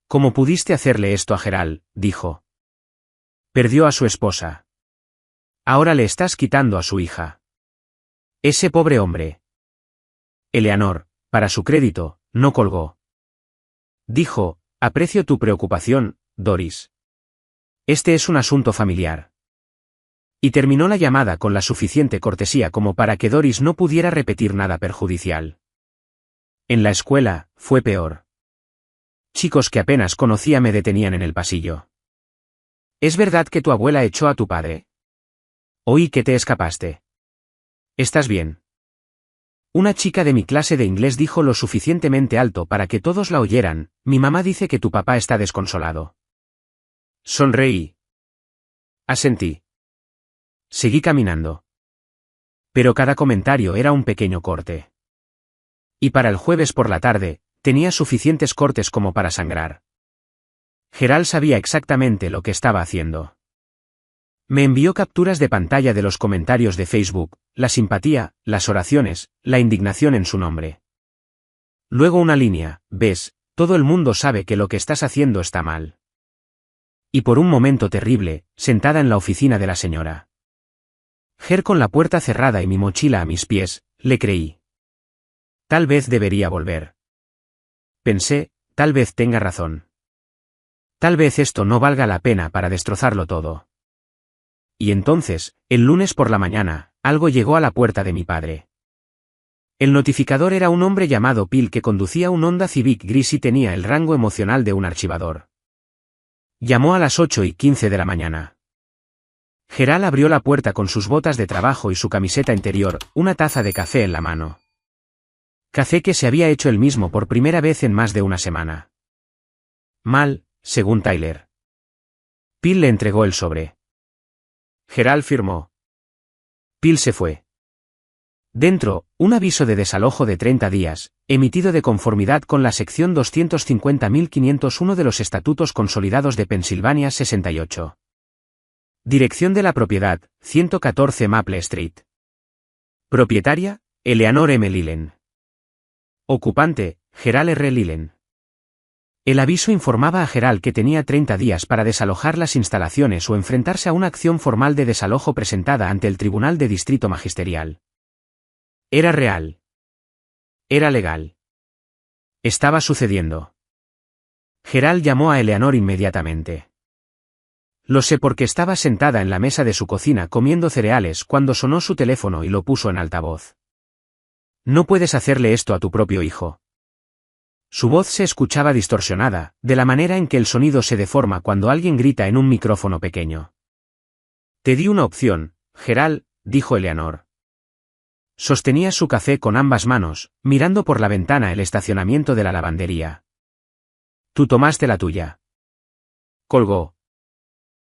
Speaker 1: ¿Cómo pudiste hacerle esto a Gerald?, dijo. Perdió a su esposa. Ahora le estás quitando a su hija. Ese pobre hombre. Eleanor, para su crédito, no colgó. Dijo, aprecio tu preocupación, Doris. Este es un asunto familiar. Y terminó la llamada con la suficiente cortesía como para que Doris no pudiera repetir nada perjudicial. En la escuela, fue peor. Chicos que apenas conocía me detenían en el pasillo. ¿Es verdad que tu abuela echó a tu padre? Oí que te escapaste. ¿Estás bien? Una chica de mi clase de inglés dijo lo suficientemente alto para que todos la oyeran, mi mamá dice que tu papá está desconsolado. Sonreí. Asentí. Seguí caminando. Pero cada comentario era un pequeño corte. Y para el jueves por la tarde, tenía suficientes cortes como para sangrar. Gerald sabía exactamente lo que estaba haciendo. Me envió capturas de pantalla de los comentarios de Facebook, la simpatía, las oraciones, la indignación en su nombre. Luego una línea, ves, todo el mundo sabe que lo que estás haciendo está mal. Y por un momento terrible, sentada en la oficina de la señora Ger con la puerta cerrada y mi mochila a mis pies, le creí. Tal vez debería volver. Pensé, tal vez tenga razón. Tal vez esto no valga la pena para destrozarlo todo. Y entonces, el lunes por la mañana, algo llegó a la puerta de mi padre. El notificador era un hombre llamado Phil que conducía un Honda Civic gris y tenía el rango emocional de un archivador. Llamó a las 8:15 de la mañana. Gerald abrió la puerta con sus botas de trabajo y su camiseta interior, una taza de café en la mano. Café que se había hecho él mismo por primera vez en más de una semana. Mal, según Tyler. Phil le entregó el sobre. Gerald firmó. Phil se fue. Dentro, un aviso de desalojo de 30 días, emitido de conformidad con la sección 250.501 de los Estatutos Consolidados de Pensilvania 68. Dirección de la propiedad, 114 Maple Street. Propietaria, Eleanor M. Lillen. Ocupante, Gerald R. Lillen. El aviso informaba a Gerald que tenía 30 días para desalojar las instalaciones o enfrentarse a una acción formal de desalojo presentada ante el Tribunal de Distrito Magisterial. Era real. Era legal. Estaba sucediendo. Gerald llamó a Eleanor inmediatamente. Lo sé porque estaba sentada en la mesa de su cocina comiendo cereales cuando sonó su teléfono y lo puso en altavoz. No puedes hacerle esto a tu propio hijo. Su voz se escuchaba distorsionada, de la manera en que el sonido se deforma cuando alguien grita en un micrófono pequeño. Te di una opción, Gerald, dijo Eleanor. Sostenía su café con ambas manos, mirando por la ventana el estacionamiento de la lavandería. Tú tomaste la tuya. Colgó.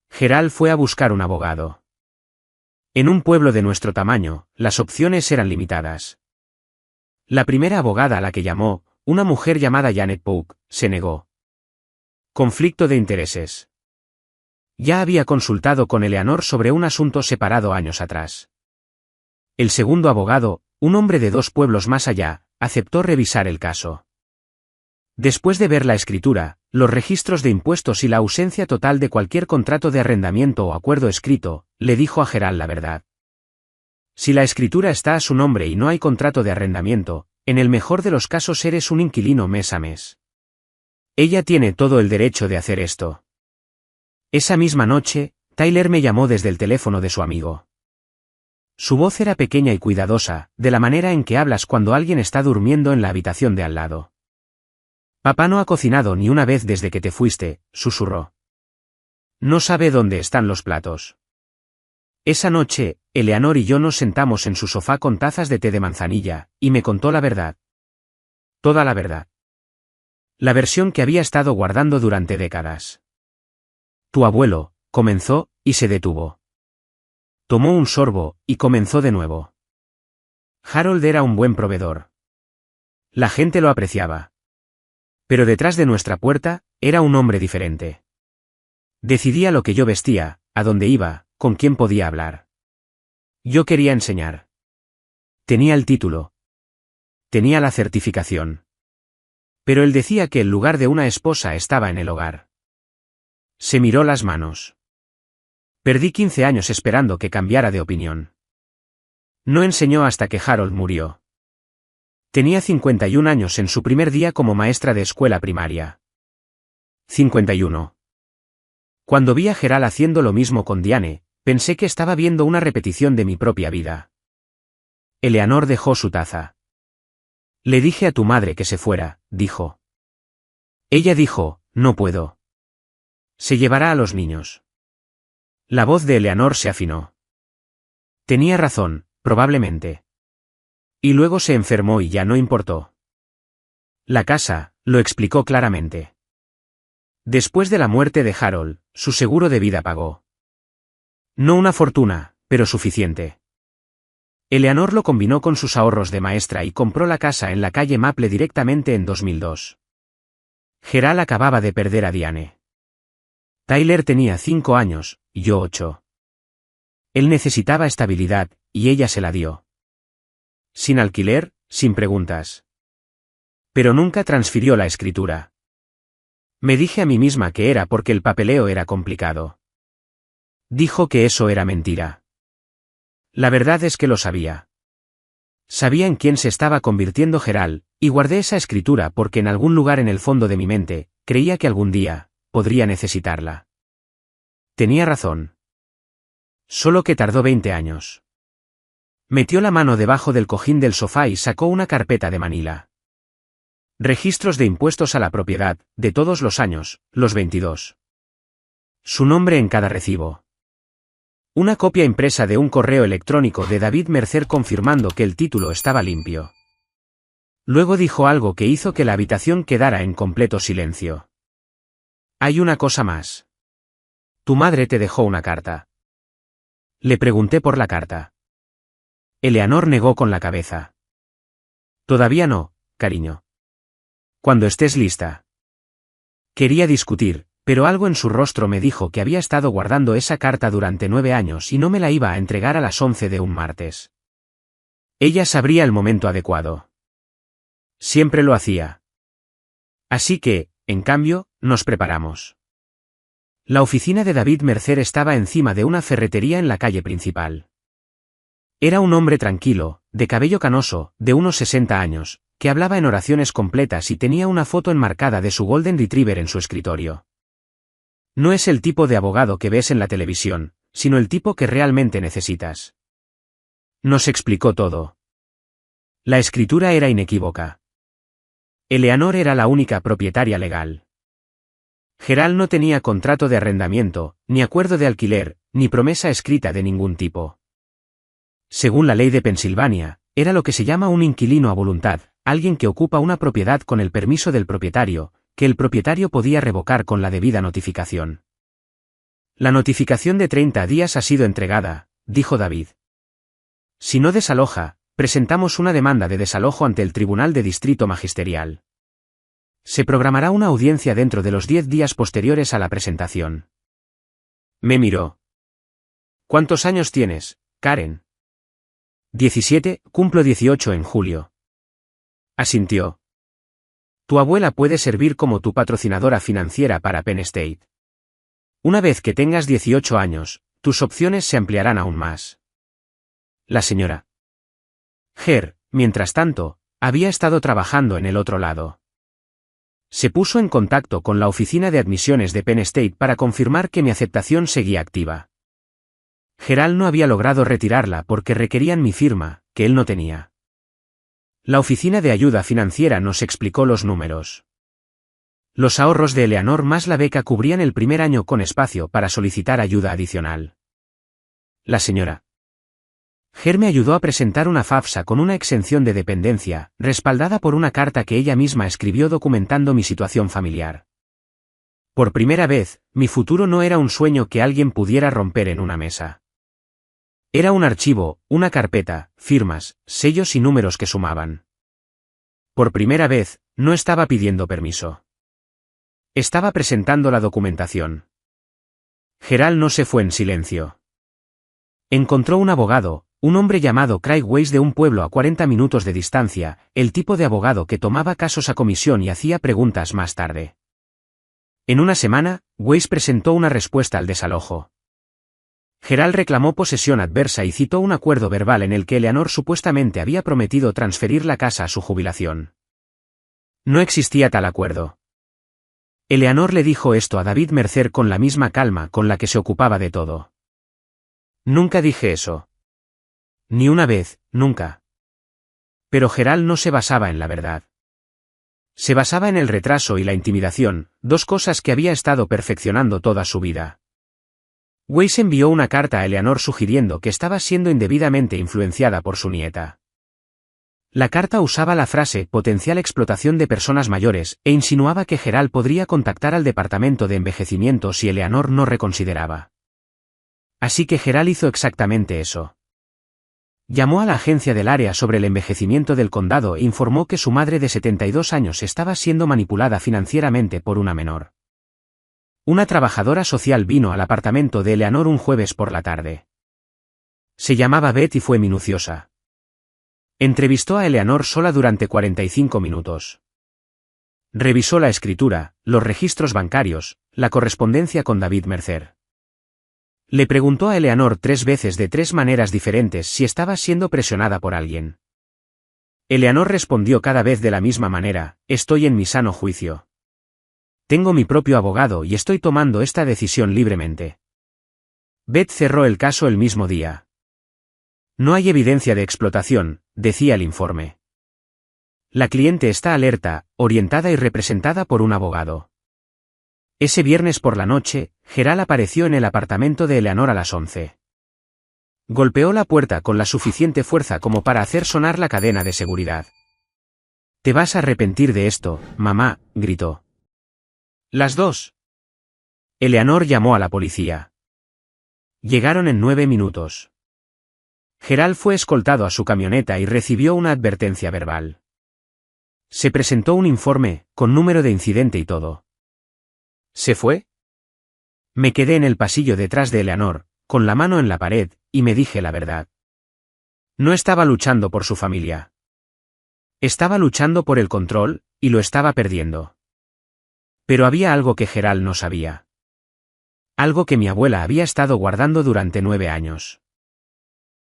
Speaker 1: Gerald fue a buscar un abogado. En un pueblo de nuestro tamaño, las opciones eran limitadas. La primera abogada a la que llamó, una mujer llamada Janet Polk, se negó. Conflicto de intereses. Ya había consultado con Eleanor sobre un asunto separado años atrás. El segundo abogado, un hombre de 2 pueblos más allá, aceptó revisar el caso. Después de ver la escritura, los registros de impuestos y la ausencia total de cualquier contrato de arrendamiento o acuerdo escrito, le dijo a Gerald la verdad. Si la escritura está a su nombre y no hay contrato de arrendamiento, en el mejor de los casos eres un inquilino mes a mes. Ella tiene todo el derecho de hacer esto. Esa misma noche, Tyler me llamó desde el teléfono de su amigo. Su voz era pequeña y cuidadosa, de la manera en que hablas cuando alguien está durmiendo en la habitación de al lado. Papá no ha cocinado ni una vez desde que te fuiste, susurró. No sabe dónde están los platos. Esa noche, Eleanor y yo nos sentamos en su sofá con tazas de té de manzanilla, y me contó la verdad. Toda la verdad. La versión que había estado guardando durante décadas. Tu abuelo, comenzó, y se detuvo. Tomó un sorbo, y comenzó de nuevo. Harold era un buen proveedor. La gente lo apreciaba. Pero detrás de nuestra puerta, era un hombre diferente. Decidía lo que yo vestía, a dónde iba, con quién podía hablar. Yo quería enseñar. Tenía el título. Tenía la certificación. Pero él decía que el lugar de una esposa estaba en el hogar. Se miró las manos. Perdí 15 años esperando que cambiara de opinión. No enseñó hasta que Harold murió. Tenía 51 años en su primer día como maestra de escuela primaria. 51. Cuando vi a Gerald haciendo lo mismo con Diane, pensé que estaba viendo una repetición de mi propia vida. Eleanor dejó su taza. Le dije a tu madre que se fuera, dijo. Ella dijo, no puedo. Se llevará a los niños. La voz de Eleanor se afinó. Tenía razón, probablemente. Y luego se enfermó y ya no importó. La casa, lo explicó claramente. Después de la muerte de Harold, su seguro de vida pagó. No una fortuna, pero suficiente. Eleanor lo combinó con sus ahorros de maestra y compró la casa en la calle Maple directamente en 2002. Gerald acababa de perder a Diane. Tyler tenía 5 años, y yo 8. Él necesitaba estabilidad, y ella se la dio. Sin alquiler, sin preguntas. Pero nunca transfirió la escritura. Me dije a mí misma que era porque el papeleo era complicado. Dijo que eso era mentira. La verdad es que lo sabía. Sabía en quién se estaba convirtiendo Gerald, y guardé esa escritura porque en algún lugar en el fondo de mi mente, creía que algún día, podría necesitarla. Tenía razón. Solo que tardó 20 años. Metió la mano debajo del cojín del sofá y sacó una carpeta de Manila. Registros de impuestos a la propiedad, de todos los años, los 22. Su nombre en cada recibo. Una copia impresa de un correo electrónico de David Mercer confirmando que el título estaba limpio. Luego dijo algo que hizo que la habitación quedara en completo silencio. Hay una cosa más. Tu madre te dejó una carta. Le pregunté por la carta. Eleanor negó con la cabeza. Todavía no, cariño. Cuando estés lista. Quería discutir, pero algo en su rostro me dijo que había estado guardando esa carta durante 9 años y no me la iba a entregar a las 11 de un martes. Ella sabría el momento adecuado. Siempre lo hacía. Así que, en cambio, nos preparamos. La oficina de David Mercer estaba encima de una ferretería en la calle principal. Era un hombre tranquilo, de cabello canoso, de unos 60 años, que hablaba en oraciones completas y tenía una foto enmarcada de su Golden Retriever en su escritorio. No es el tipo de abogado que ves en la televisión, sino el tipo que realmente necesitas. Nos explicó todo. La escritura era inequívoca. Eleanor era la única propietaria legal. Gerald no tenía contrato de arrendamiento, ni acuerdo de alquiler, ni promesa escrita de ningún tipo. Según la ley de Pensilvania, era lo que se llama un inquilino a voluntad, alguien que ocupa una propiedad con el permiso del propietario, que el propietario podía revocar con la debida notificación. La notificación de 30 días ha sido entregada, dijo David. Si no desaloja, presentamos una demanda de desalojo ante el Tribunal de Distrito Magisterial. Se programará una audiencia dentro de los 10 días posteriores a la presentación. Me miró. ¿Cuántos años tienes, Karen? 17, cumplo 18 en julio. Asintió. Tu abuela puede servir como tu patrocinadora financiera para Penn State. Una vez que tengas 18 años, tus opciones se ampliarán aún más. La señora Ger, mientras tanto, había estado trabajando en el otro lado. Se puso en contacto con la oficina de admisiones de Penn State para confirmar que mi aceptación seguía activa. Gerald no había logrado retirarla porque requerían mi firma, que él no tenía. La oficina de ayuda financiera nos explicó los números. Los ahorros de Eleanor más la beca cubrían el primer año con espacio para solicitar ayuda adicional. La señora Ger me ayudó a presentar una FAFSA con una exención de dependencia, respaldada por una carta que ella misma escribió documentando mi situación familiar. Por primera vez, mi futuro no era un sueño que alguien pudiera romper en una mesa. Era un archivo, una carpeta, firmas, sellos y números que sumaban. Por primera vez, no estaba pidiendo permiso. Estaba presentando la documentación. Gerald no se fue en silencio. Encontró un abogado, un hombre llamado Craig Weiss de un pueblo a 40 minutos de distancia, el tipo de abogado que tomaba casos a comisión y hacía preguntas más tarde. En una semana, Weiss presentó una respuesta al desalojo. Gerald reclamó posesión adversa y citó un acuerdo verbal en el que Eleanor supuestamente había prometido transferir la casa a su jubilación. No existía tal acuerdo. Eleanor le dijo esto a David Mercer con la misma calma con la que se ocupaba de todo. Nunca dije eso. Ni una vez, nunca. Pero Gerald no se basaba en la verdad. Se basaba en el retraso y la intimidación, dos cosas que había estado perfeccionando toda su vida. Weiss envió una carta a Eleanor sugiriendo que estaba siendo indebidamente influenciada por su nieta. La carta usaba la frase potencial explotación de personas mayores e insinuaba que Gerald podría contactar al departamento de envejecimiento si Eleanor no reconsideraba. Así que Gerald hizo exactamente eso. Llamó a la agencia del área sobre el envejecimiento del condado e informó que su madre de 72 años estaba siendo manipulada financieramente por una menor. Una trabajadora social vino al apartamento de Eleanor un jueves por la tarde. Se llamaba Beth y fue minuciosa. Entrevistó a Eleanor sola durante 45 minutos. Revisó la escritura, los registros bancarios, la correspondencia con David Mercer. Le preguntó a Eleanor 3 veces de 3 maneras diferentes si estaba siendo presionada por alguien. Eleanor respondió cada vez de la misma manera: estoy en mi sano juicio. Tengo mi propio abogado y estoy tomando esta decisión libremente. Beth cerró el caso el mismo día. No hay evidencia de explotación, decía el informe. La cliente está alerta, orientada y representada por un abogado. Ese viernes por la noche, Gerald apareció en el apartamento de Eleanor a las 11. Golpeó la puerta con la suficiente fuerza como para hacer sonar la cadena de seguridad. «Te vas a arrepentir de esto, mamá», gritó. Las dos. Eleanor llamó a la policía. Llegaron en 9 minutos. Gerald fue escoltado a su camioneta y recibió una advertencia verbal. Se presentó un informe, con número de incidente y todo. ¿Se fue? Me quedé en el pasillo detrás de Eleanor, con la mano en la pared, y me dije la verdad. No estaba luchando por su familia. Estaba luchando por el control, y lo estaba perdiendo. Pero había algo que Gerald no sabía. Algo que mi abuela había estado guardando durante 9 años.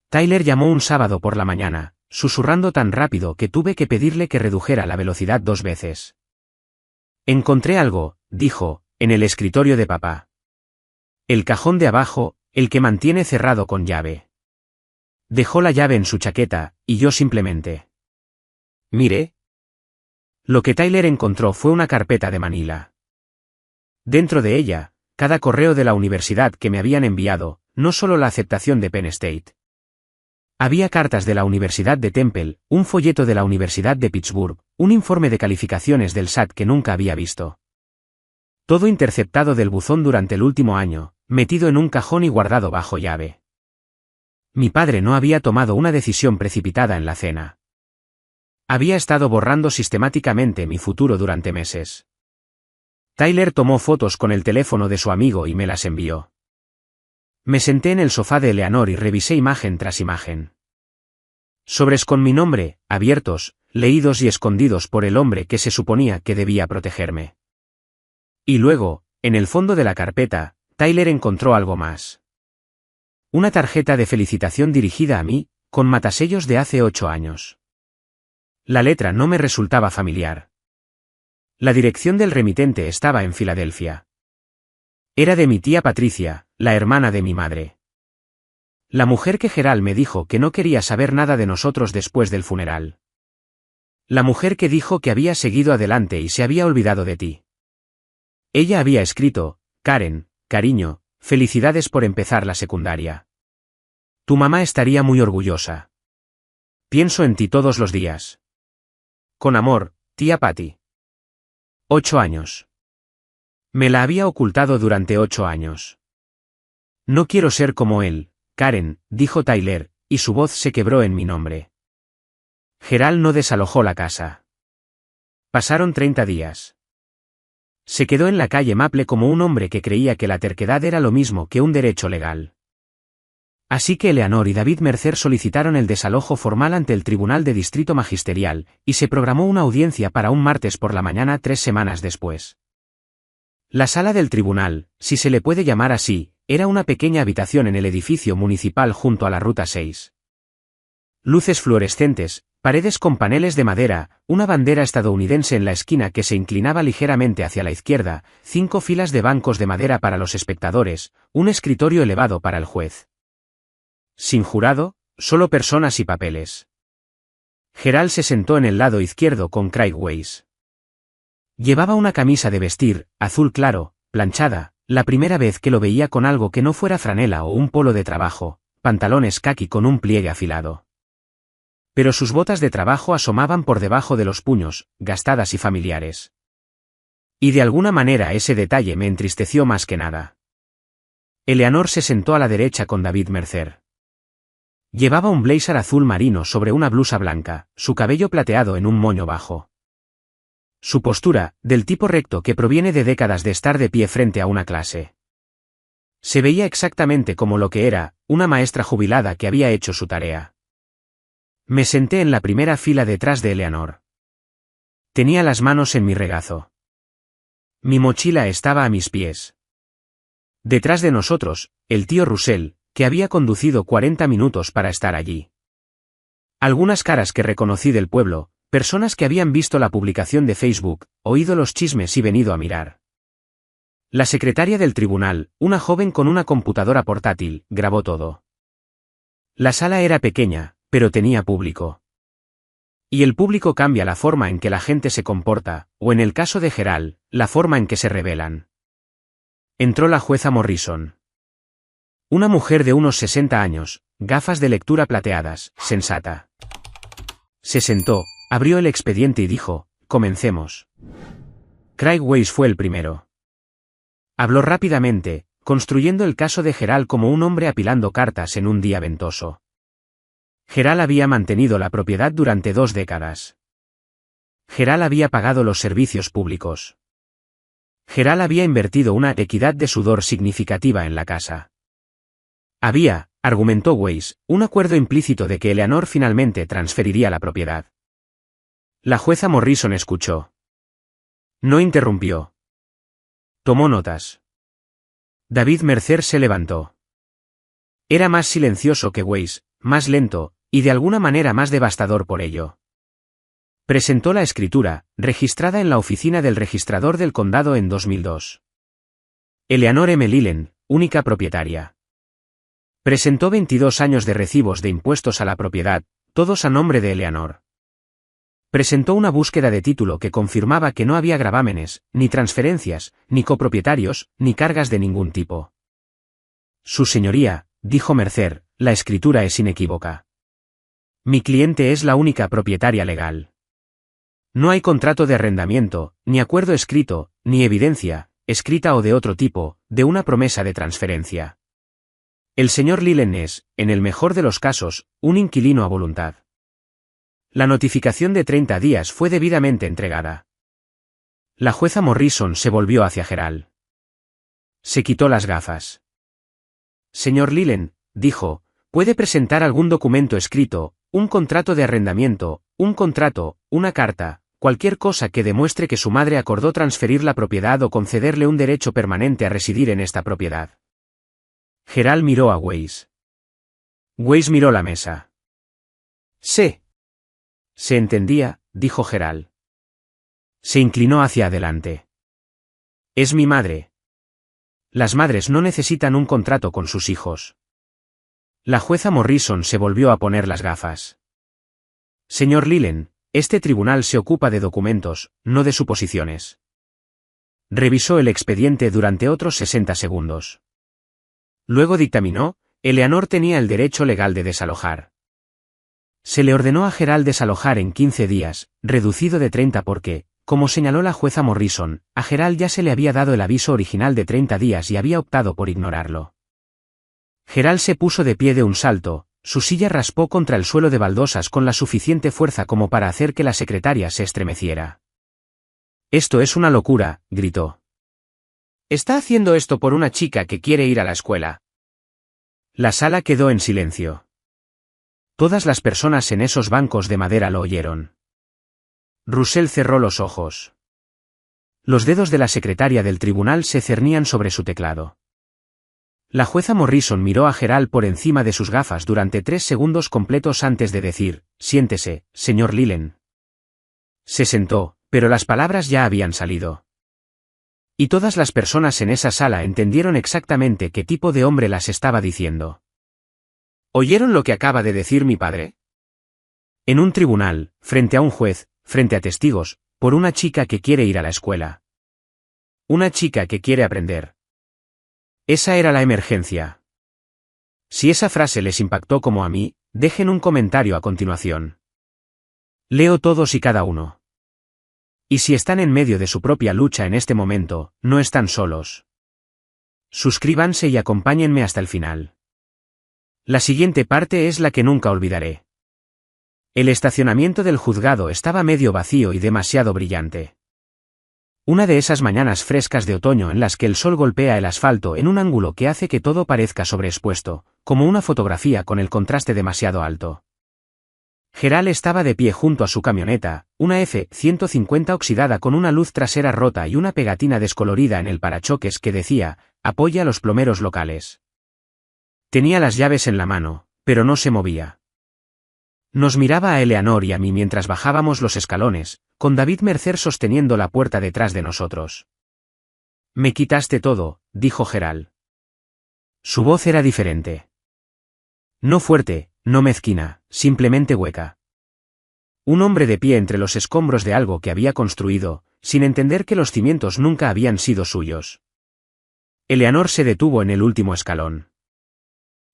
Speaker 1: Tyler llamó un sábado por la mañana, susurrando tan rápido que tuve que pedirle que redujera la velocidad 2 veces. Encontré algo, dijo, en el escritorio de papá. El cajón de abajo, el que mantiene cerrado con llave. Dejó la llave en su chaqueta, y yo simplemente. Miré. Lo que Tyler encontró fue una carpeta de Manila. Dentro de ella, cada correo de la universidad que me habían enviado, no solo la aceptación de Penn State. Había cartas de la Universidad de Temple, un folleto de la Universidad de Pittsburgh, un informe de calificaciones del SAT que nunca había visto. Todo interceptado del buzón durante el último año, metido en un cajón y guardado bajo llave. Mi padre no había tomado una decisión precipitada en la cena. Había estado borrando sistemáticamente mi futuro durante meses. Tyler tomó fotos con el teléfono de su amigo y me las envió. Me senté en el sofá de Eleanor y revisé imagen tras imagen. Sobres con mi nombre, abiertos, leídos y escondidos por el hombre que se suponía que debía protegerme. Y luego, en el fondo de la carpeta, Tyler encontró algo más. Una tarjeta de felicitación dirigida a mí, con matasellos de hace 8 años. La letra no me resultaba familiar. La dirección del remitente estaba en Filadelfia. Era de mi tía Patricia, la hermana de mi madre. La mujer que Gerald me dijo que no quería saber nada de nosotros después del funeral. La mujer que dijo que había seguido adelante y se había olvidado de ti. Ella había escrito: Karen, cariño, felicidades por empezar la secundaria. Tu mamá estaría muy orgullosa. Pienso en ti todos los días. Con amor, tía Patty. 8 años. Me la había ocultado durante 8 años. No quiero ser como él, Karen, dijo Tyler, y su voz se quebró en mi nombre. Gerald no desalojó la casa. Pasaron 30 días. Se quedó en la calle Maple como un hombre que creía que la terquedad era lo mismo que un derecho legal. Así que Eleanor y David Mercer solicitaron el desalojo formal ante el Tribunal de Distrito Magisterial, y se programó una audiencia para un martes por la mañana 3 semanas después. La sala del tribunal, si se le puede llamar así, era una pequeña habitación en el edificio municipal junto a la Ruta 6. Luces fluorescentes, paredes con paneles de madera, una bandera estadounidense en la esquina que se inclinaba ligeramente hacia la izquierda, 5 filas de bancos de madera para los espectadores, un escritorio elevado para el juez. Sin jurado, solo personas y papeles. Gerald se sentó en el lado izquierdo con Craig Weiss. Llevaba una camisa de vestir, azul claro, planchada, la primera vez que lo veía con algo que no fuera franela o un polo de trabajo, pantalones caqui con un pliegue afilado. Pero sus botas de trabajo asomaban por debajo de los puños, gastadas y familiares. Y de alguna manera ese detalle me entristeció más que nada. Eleanor se sentó a la derecha con David Mercer. Llevaba un blazer azul marino sobre una blusa blanca, su cabello plateado en un moño bajo. Su postura, del tipo recto que proviene de décadas de estar de pie frente a una clase. Se veía exactamente como lo que era, una maestra jubilada que había hecho su tarea. Me senté en la primera fila detrás de Eleanor. Tenía las manos en mi regazo. Mi mochila estaba a mis pies. Detrás de nosotros, el tío Russell, que había conducido 40 minutos para estar allí. Algunas caras que reconocí del pueblo, personas que habían visto la publicación de Facebook, oído los chismes y venido a mirar. La secretaria del tribunal, una joven con una computadora portátil, grabó todo. La sala era pequeña, pero tenía público. Y el público cambia la forma en que la gente se comporta, o en el caso de Gerald, la forma en que se rebelan. Entró la jueza Morrison. Una mujer de unos 60 años, gafas de lectura plateadas, sensata. Se sentó, abrió el expediente y dijo, comencemos. Craig Weiss fue el primero. Habló rápidamente, construyendo el caso de Gerald como un hombre apilando cartas en un día ventoso. Gerald había mantenido la propiedad durante 2 décadas. Gerald había pagado los servicios públicos. Gerald había invertido una equidad de sudor significativa en la casa. Había, argumentó Weiss, un acuerdo implícito de que Eleanor finalmente transferiría la propiedad. La jueza Morrison escuchó. No interrumpió. Tomó notas. David Mercer se levantó. Era más silencioso que Weiss, más lento, y de alguna manera más devastador por ello. Presentó la escritura, registrada en la oficina del registrador del condado en 2002. Eleanor M. Lillen, única propietaria. Presentó 22 años de recibos de impuestos a la propiedad, todos a nombre de Eleanor. Presentó una búsqueda de título que confirmaba que no había gravámenes, ni transferencias, ni copropietarios, ni cargas de ningún tipo. Su señoría, dijo Mercer, la escritura es inequívoca. Mi cliente es la única propietaria legal. No hay contrato de arrendamiento, ni acuerdo escrito, ni evidencia, escrita o de otro tipo, de una promesa de transferencia. El señor Lillen es, en el mejor de los casos, un inquilino a voluntad. La notificación de 30 días fue debidamente entregada. La jueza Morrison se volvió hacia Gerald. Se quitó las gafas. Señor Lillen, dijo, ¿puede presentar algún documento escrito, un contrato de arrendamiento, un contrato, una carta, cualquier cosa que demuestre que su madre acordó transferir la propiedad o concederle un derecho permanente a residir en esta propiedad? Gerald miró a Weiss. Weiss miró la mesa. Sí. Se entendía, dijo Gerald. Se inclinó hacia adelante. Es mi madre. Las madres no necesitan un contrato con sus hijos. La jueza Morrison se volvió a poner las gafas. Señor Lillen, este tribunal se ocupa de documentos, no de suposiciones. Revisó el expediente durante otros 60 segundos. Luego dictaminó, Eleanor tenía el derecho legal de desalojar. Se le ordenó a Gerald desalojar en 15 días, reducido de 30 porque, como señaló la jueza Morrison, a Gerald ya se le había dado el aviso original de 30 días y había optado por ignorarlo. Gerald se puso de pie de un salto, su silla raspó contra el suelo de baldosas con la suficiente fuerza como para hacer que la secretaria se estremeciera. Esto es una locura, gritó. Está haciendo esto por una chica que quiere ir a la escuela. La sala quedó en silencio. Todas las personas en esos bancos de madera lo oyeron. Russell cerró los ojos. Los dedos de la secretaria del tribunal se cernían sobre su teclado. La jueza Morrison miró a Gerald por encima de sus gafas durante 3 segundos completos antes de decir, siéntese, señor Lillen. Se sentó, pero las palabras ya habían salido. Y todas las personas en esa sala entendieron exactamente qué tipo de hombre las estaba diciendo. ¿Oyeron lo que acaba de decir mi padre? En un tribunal, frente a un juez, frente a testigos, por una chica que quiere ir a la escuela. Una chica que quiere aprender. Esa era la emergencia. Si esa frase les impactó como a mí, dejen un comentario a continuación. Leo todos y cada uno. Y si están en medio de su propia lucha en este momento, no están solos. Suscríbanse y acompáñenme hasta el final. La siguiente parte es la que nunca olvidaré. El estacionamiento del juzgado estaba medio vacío y demasiado brillante. Una de esas mañanas frescas de otoño en las que el sol golpea el asfalto en un ángulo que hace que todo parezca sobreexpuesto, como una fotografía con el contraste demasiado alto. Gerald estaba de pie junto a su camioneta, una F-150 oxidada con una luz trasera rota y una pegatina descolorida en el parachoques que decía, apoya a los plomeros locales. Tenía las llaves en la mano, pero no se movía. Nos miraba a Eleanor y a mí mientras bajábamos los escalones, con David Mercer sosteniendo la puerta detrás de nosotros. Me quitaste todo, dijo Gerald. Su voz era diferente. No fuerte, no mezquina, simplemente hueca. Un hombre de pie entre los escombros de algo que había construido, sin entender que los cimientos nunca habían sido suyos. Eleanor se detuvo en el último escalón.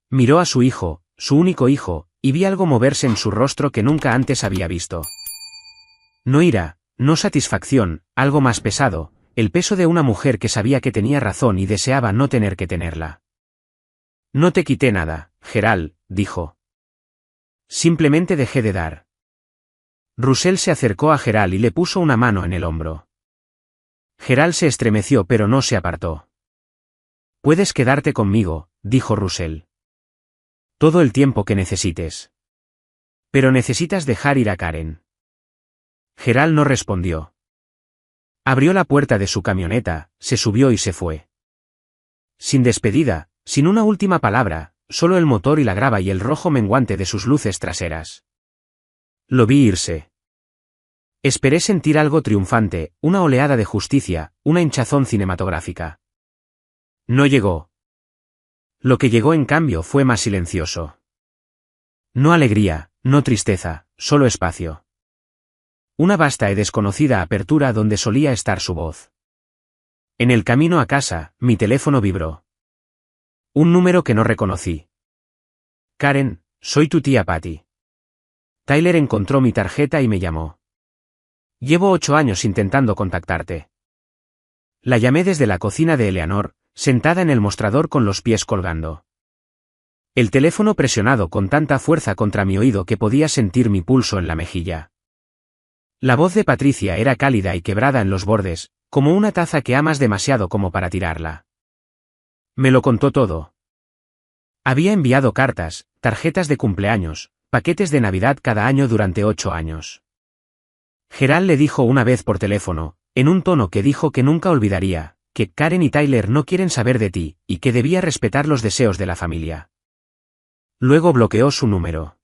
Speaker 1: Miró a su hijo, su único hijo, y vi algo moverse en su rostro que nunca antes había visto. No ira, no satisfacción, algo más pesado, el peso de una mujer que sabía que tenía razón y deseaba no tener que tenerla. No te quité nada, Gerald, dijo. Simplemente dejé de dar. Russell se acercó a Gerald y le puso una mano en el hombro. Gerald se estremeció pero no se apartó. Puedes quedarte conmigo, dijo Russell. Todo el tiempo que necesites. Pero necesitas dejar ir a Karen. Gerald no respondió. Abrió la puerta de su camioneta, se subió y se fue. Sin despedida, sin una última palabra, solo el motor y la grava y el rojo menguante de sus luces traseras. Lo vi irse. Esperé sentir algo triunfante, una oleada de justicia, una hinchazón cinematográfica. No llegó. Lo que llegó en cambio fue más silencioso. No alegría, no tristeza, solo espacio. Una vasta y desconocida apertura donde solía estar su voz. En el camino a casa, mi teléfono vibró. Un número que no reconocí. Karen, soy tu tía Patty. Tyler encontró mi tarjeta y me llamó. Llevo 8 años intentando contactarte. La llamé desde la cocina de Eleanor, sentada en el mostrador con los pies colgando. El teléfono presionado con tanta fuerza contra mi oído que podía sentir mi pulso en la mejilla. La voz de Patricia era cálida y quebrada en los bordes, como una taza que amas demasiado como para tirarla. Me lo contó todo. Había enviado cartas, tarjetas de cumpleaños, paquetes de Navidad cada año durante 8 años. Gerald le dijo una vez por teléfono, en un tono que dijo que nunca olvidaría, que Karen y Tyler no quieren saber de ti, y que debía respetar los deseos de la familia. Luego bloqueó su número.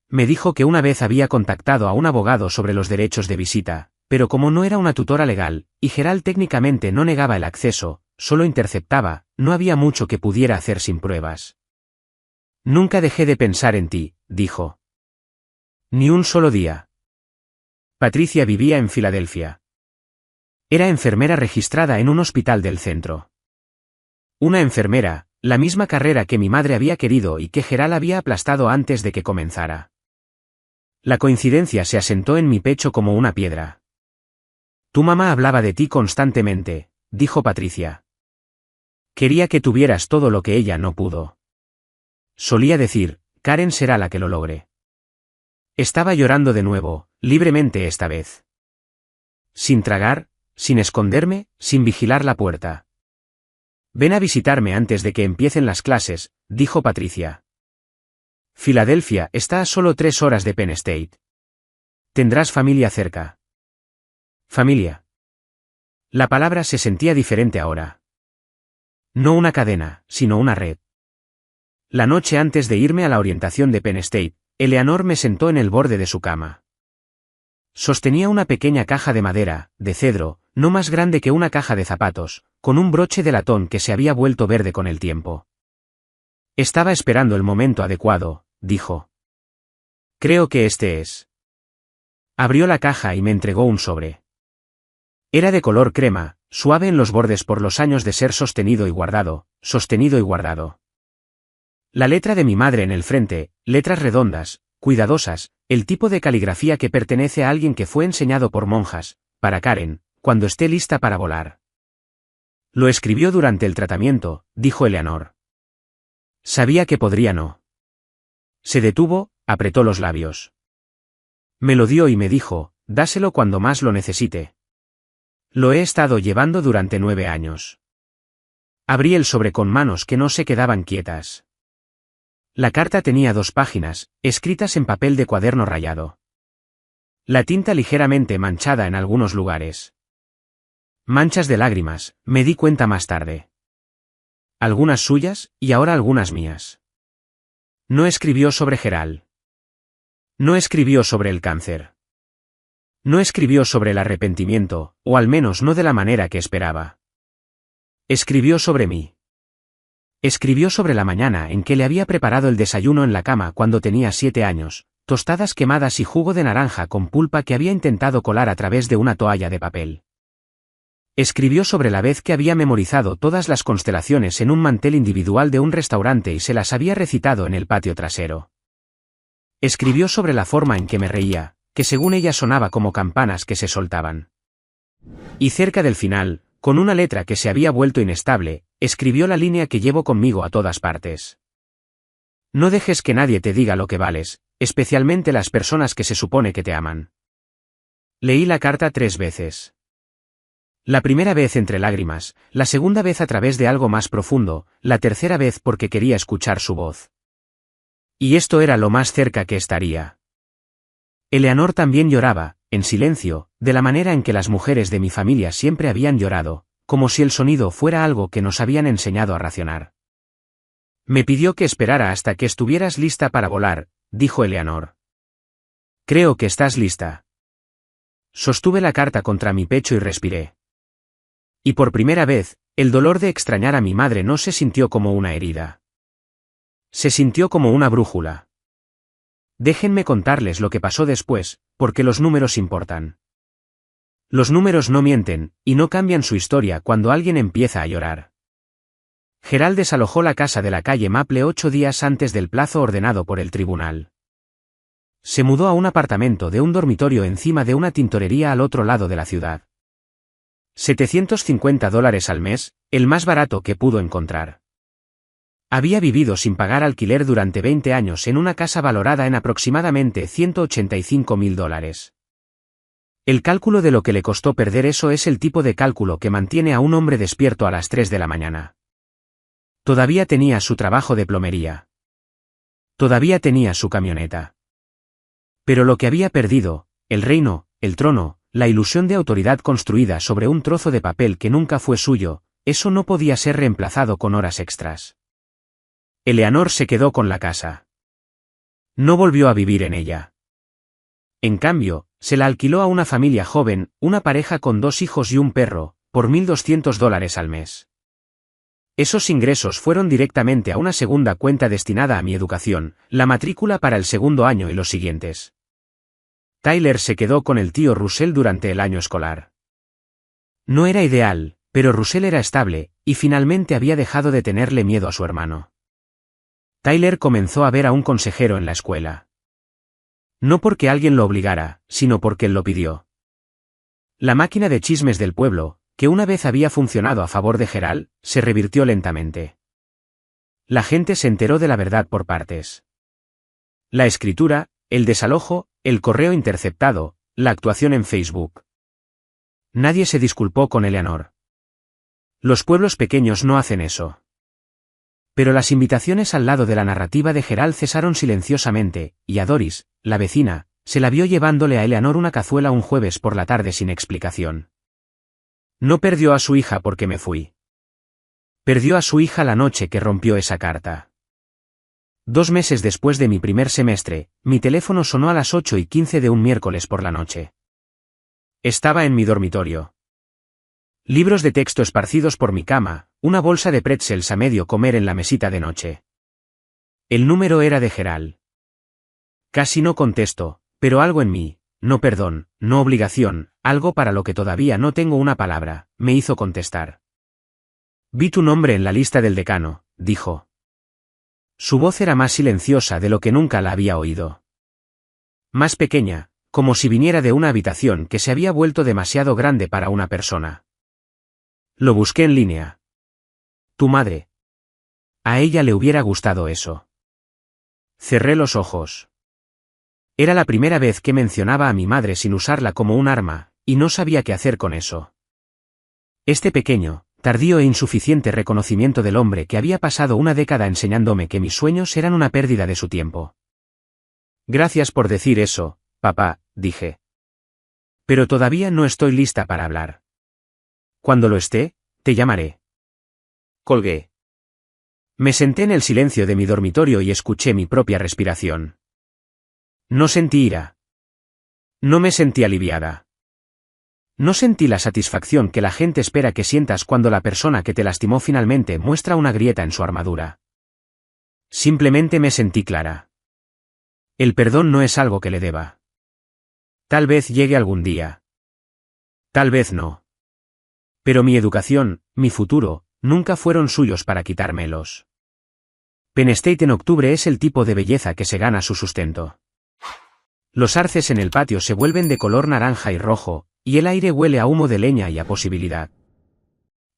Speaker 1: Me dijo que una vez había contactado a un abogado sobre los derechos de visita, pero como no era una tutora legal, y Gerald técnicamente no negaba el acceso, solo interceptaba, no había mucho que pudiera hacer sin pruebas. Nunca dejé de pensar en ti, dijo. Ni un solo día. Patricia vivía en Filadelfia. Era enfermera registrada en un hospital del centro. Una enfermera, la misma carrera que mi madre había querido y que Gerald había aplastado antes de que comenzara. La coincidencia se asentó en mi pecho como una piedra. Tu mamá hablaba de ti constantemente, dijo Patricia. Quería que tuvieras todo lo que ella no pudo. Solía decir, Karen será la que lo logre. Estaba llorando de nuevo, libremente esta vez. Sin tragar, sin esconderme, sin vigilar la puerta. Ven a visitarme antes de que empiecen las clases, dijo Patricia. Filadelfia está a solo 3 horas de Penn State. Tendrás familia cerca. Familia. La palabra se sentía diferente ahora. No una cadena, sino una red. La noche antes de irme a la orientación de Penn State, Eleanor me sentó en el borde de su cama. Sostenía una pequeña caja de madera, de cedro, no más grande que una caja de zapatos, con un broche de latón que se había vuelto verde con el tiempo. Estaba esperando el momento adecuado, dijo. Creo que este es. Abrió la caja y me entregó un sobre. Era de color crema, suave en los bordes por los años de ser sostenido y guardado, sostenido y guardado. La letra de mi madre en el frente, letras redondas, cuidadosas, el tipo de caligrafía que pertenece a alguien que fue enseñado por monjas, para Karen, cuando esté lista para volar. Lo escribió durante el tratamiento, dijo Eleanor. Sabía que podría no. Se detuvo, apretó los labios. Me lo dio y me dijo, dáselo cuando más lo necesite. Lo he estado llevando durante 9 años. Abrí el sobre con manos que no se quedaban quietas. La carta tenía 2 páginas, escritas en papel de cuaderno rayado. La tinta ligeramente manchada en algunos lugares. Manchas de lágrimas, me di cuenta más tarde. Algunas suyas, y ahora algunas mías. No escribió sobre Gerald. No escribió sobre el cáncer. No escribió sobre el arrepentimiento, o al menos no de la manera que esperaba. Escribió sobre mí. Escribió sobre la mañana en que le había preparado el desayuno en la cama cuando tenía 7 años, tostadas quemadas y jugo de naranja con pulpa que había intentado colar a través de una toalla de papel. Escribió sobre la vez que había memorizado todas las constelaciones en un mantel individual de un restaurante y se las había recitado en el patio trasero. Escribió sobre la forma en que me reía, que según ella sonaba como campanas que se soltaban. Y cerca del final, con una letra que se había vuelto inestable, escribió la línea que llevo conmigo a todas partes. No dejes que nadie te diga lo que vales, especialmente las personas que se supone que te aman. Leí la carta 3 veces. La primera vez entre lágrimas, la segunda vez a través de algo más profundo, la tercera vez porque quería escuchar su voz. Y esto era lo más cerca que estaría. Eleanor también lloraba, en silencio, de la manera en que las mujeres de mi familia siempre habían llorado, como si el sonido fuera algo que nos habían enseñado a racionar. Me pidió que esperara hasta que estuvieras lista para volar, dijo Eleanor. Creo que estás lista. Sostuve la carta contra mi pecho y respiré. Y por primera vez, el dolor de extrañar a mi madre no se sintió como una herida. Se sintió como una brújula. Déjenme contarles lo que pasó después, porque los números importan. Los números no mienten, y no cambian su historia cuando alguien empieza a llorar. Gerald desalojó la casa de la calle Maple 8 días antes del plazo ordenado por el tribunal. Se mudó a un apartamento de un dormitorio encima de una tintorería al otro lado de la ciudad. $750 al mes, el más barato que pudo encontrar. Había vivido sin pagar alquiler durante 20 años en una casa valorada en aproximadamente $185.000. El cálculo de lo que le costó perder eso es el tipo de cálculo que mantiene a un hombre despierto a las 3 de la mañana. Todavía tenía su trabajo de plomería. Todavía tenía su camioneta. Pero lo que había perdido, el reino, el trono, la ilusión de autoridad construida sobre un trozo de papel que nunca fue suyo, eso no podía ser reemplazado con horas extras. Eleanor se quedó con la casa. No volvió a vivir en ella. En cambio, se la alquiló a una familia joven, una pareja con 2 hijos y un perro, por $1.200 al mes. Esos ingresos fueron directamente a una segunda cuenta destinada a mi educación, la matrícula para el segundo año y los siguientes. Tyler se quedó con el tío Russell durante el año escolar. No era ideal, pero Russell era estable, y finalmente había dejado de tenerle miedo a su hermano. Tyler comenzó a ver a un consejero en la escuela. No porque alguien lo obligara, sino porque él lo pidió. La máquina de chismes del pueblo, que una vez había funcionado a favor de Gerald, se revirtió lentamente. La gente se enteró de la verdad por partes. La escritura, el desalojo, el correo interceptado, la actuación en Facebook. Nadie se disculpó con Eleanor. Los pueblos pequeños no hacen eso. Pero las invitaciones al lado de la narrativa de Gerald cesaron silenciosamente, y a Doris, la vecina, se la vio llevándole a Eleanor una cazuela un jueves por la tarde sin explicación. No perdió a su hija porque me fui. Perdió a su hija la noche que rompió esa carta. 2 meses después de mi primer semestre, mi teléfono sonó a las 8:15 de un miércoles por la noche. Estaba en mi dormitorio. Libros de texto esparcidos por mi cama, una bolsa de pretzels a medio comer en la mesita de noche. El número era de Gerald. Casi no contesto, pero algo en mí, no perdón, no obligación, algo para lo que todavía no tengo una palabra, me hizo contestar. Vi tu nombre en la lista del decano, dijo. Su voz era más silenciosa de lo que nunca la había oído. Más pequeña, como si viniera de una habitación que se había vuelto demasiado grande para una persona. Lo busqué en línea. Tu madre. A ella le hubiera gustado eso. Cerré los ojos. Era la primera vez que mencionaba a mi madre sin usarla como un arma, y no sabía qué hacer con eso. Este pequeño, tardío e insuficiente reconocimiento del hombre que había pasado una década enseñándome que mis sueños eran una pérdida de su tiempo. Gracias por decir eso, papá, dije. Pero todavía no estoy lista para hablar. Cuando lo esté, te llamaré. Colgué. Me senté en el silencio de mi dormitorio y escuché mi propia respiración. No sentí ira. No me sentí aliviada. No sentí la satisfacción que la gente espera que sientas cuando la persona que te lastimó finalmente muestra una grieta en su armadura. Simplemente me sentí clara. El perdón no es algo que le deba. Tal vez llegue algún día. Tal vez no. Pero mi educación, mi futuro, nunca fueron suyos para quitármelos. Penn State en octubre es el tipo de belleza que se gana su sustento. Los arces en el patio se vuelven de color naranja y rojo, y el aire huele a humo de leña y a posibilidad.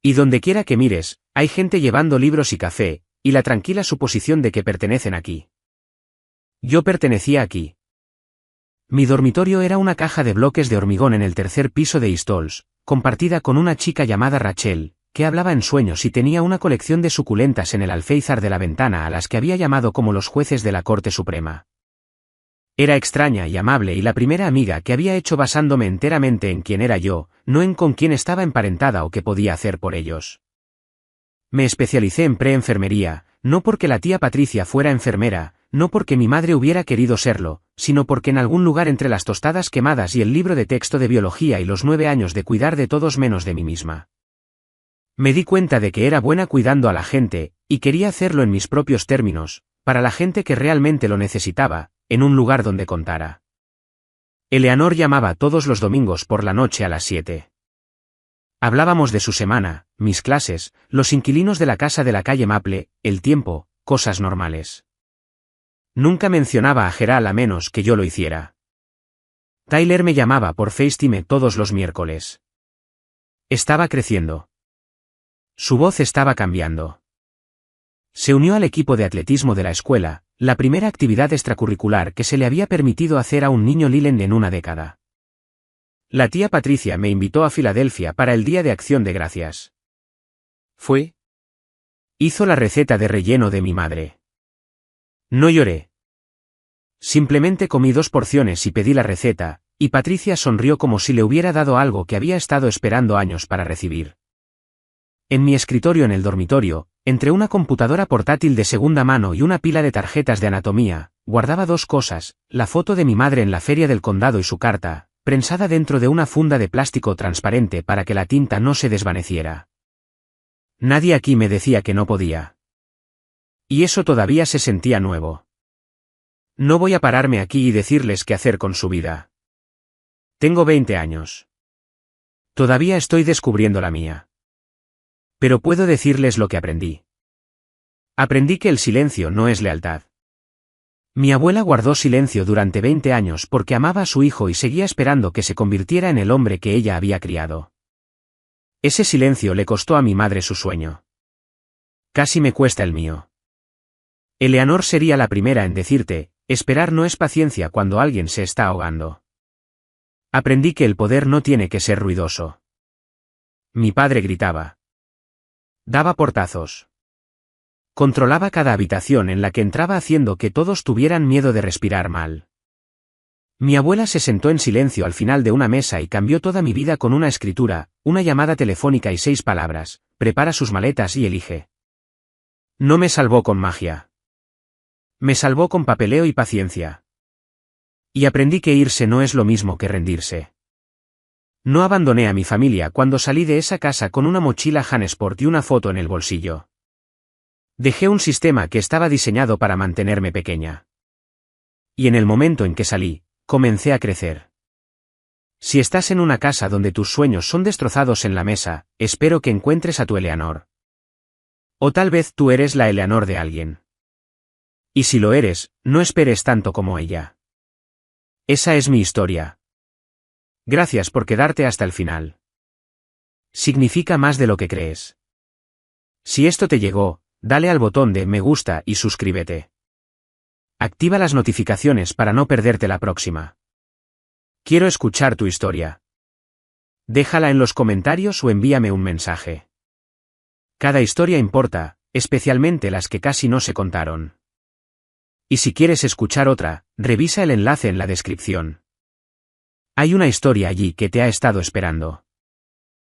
Speaker 1: Y donde quiera que mires, hay gente llevando libros y café, y la tranquila suposición de que pertenecen aquí. Yo pertenecía aquí. Mi dormitorio era una caja de bloques de hormigón en el tercer piso de East Halls, compartida con una chica llamada Rachel, que hablaba en sueños y tenía una colección de suculentas en el alféizar de la ventana a las que había llamado como los jueces de la Corte Suprema. Era extraña y amable y la primera amiga que había hecho basándome enteramente en quién era yo, no en con quién estaba emparentada o qué podía hacer por ellos. Me especialicé en preenfermería, no porque la tía Patricia fuera enfermera, no porque mi madre hubiera querido serlo, sino porque en algún lugar entre las tostadas quemadas y el libro de texto de biología y los 9 años de cuidar de todos menos de mí misma, me di cuenta de que era buena cuidando a la gente, y quería hacerlo en mis propios términos, para la gente que realmente lo necesitaba, en un lugar donde contara. Eleanor llamaba todos los domingos por la noche a las 7. Hablábamos de su semana, mis clases, los inquilinos de la casa de la calle Maple, el tiempo, cosas normales. Nunca mencionaba a Gerald a menos que yo lo hiciera. Tyler me llamaba por FaceTime todos los miércoles. Estaba creciendo. Su voz estaba cambiando. Se unió al equipo de atletismo de la escuela, la primera actividad extracurricular que se le había permitido hacer a un niño Leland en una década. La tía Patricia me invitó a Filadelfia para el Día de Acción de Gracias. ¿Fue? Hizo la receta de relleno de mi madre. No lloré. Simplemente comí 2 porciones y pedí la receta, y Patricia sonrió como si le hubiera dado algo que había estado esperando años para recibir. En mi escritorio en el dormitorio, entre una computadora portátil de segunda mano y una pila de tarjetas de anatomía, guardaba 2 cosas, la foto de mi madre en la feria del condado y su carta, prensada dentro de una funda de plástico transparente para que la tinta no se desvaneciera. Nadie aquí me decía que no podía. Y eso todavía se sentía nuevo. No voy a pararme aquí y decirles qué hacer con su vida. Tengo 20 años. Todavía estoy descubriendo la mía. Pero puedo decirles lo que aprendí. Aprendí que el silencio no es lealtad. Mi abuela guardó silencio durante 20 años porque amaba a su hijo y seguía esperando que se convirtiera en el hombre que ella había criado. Ese silencio le costó a mi madre su sueño. Casi me cuesta el mío. Eleanor sería la primera en decirte, esperar no es paciencia cuando alguien se está ahogando. Aprendí que el poder no tiene que ser ruidoso. Mi padre gritaba. Daba portazos. Controlaba cada habitación en la que entraba haciendo que todos tuvieran miedo de respirar mal. Mi abuela se sentó en silencio al final de una mesa y cambió toda mi vida con una escritura, una llamada telefónica y 6 palabras, prepara sus maletas y elige. No me salvó con magia. Me salvó con papeleo y paciencia. Y aprendí que irse no es lo mismo que rendirse. No abandoné a mi familia cuando salí de esa casa con una mochila Jansport y una foto en el bolsillo. Dejé un sistema que estaba diseñado para mantenerme pequeña. Y en el momento en que salí, comencé a crecer. Si estás en una casa donde tus sueños son destrozados en la mesa, espero que encuentres a tu Eleanor. O tal vez tú eres la Eleanor de alguien. Y si lo eres, no esperes tanto como ella. Esa es mi historia. Gracias por quedarte hasta el final. Significa más de lo que crees. Si esto te llegó, dale al botón de me gusta y suscríbete. Activa las notificaciones para no perderte la próxima. Quiero escuchar tu historia. Déjala en los comentarios o envíame un mensaje. Cada historia importa, especialmente las que casi no se contaron. Y si quieres escuchar otra, revisa el enlace en la descripción. Hay una historia allí que te ha estado esperando.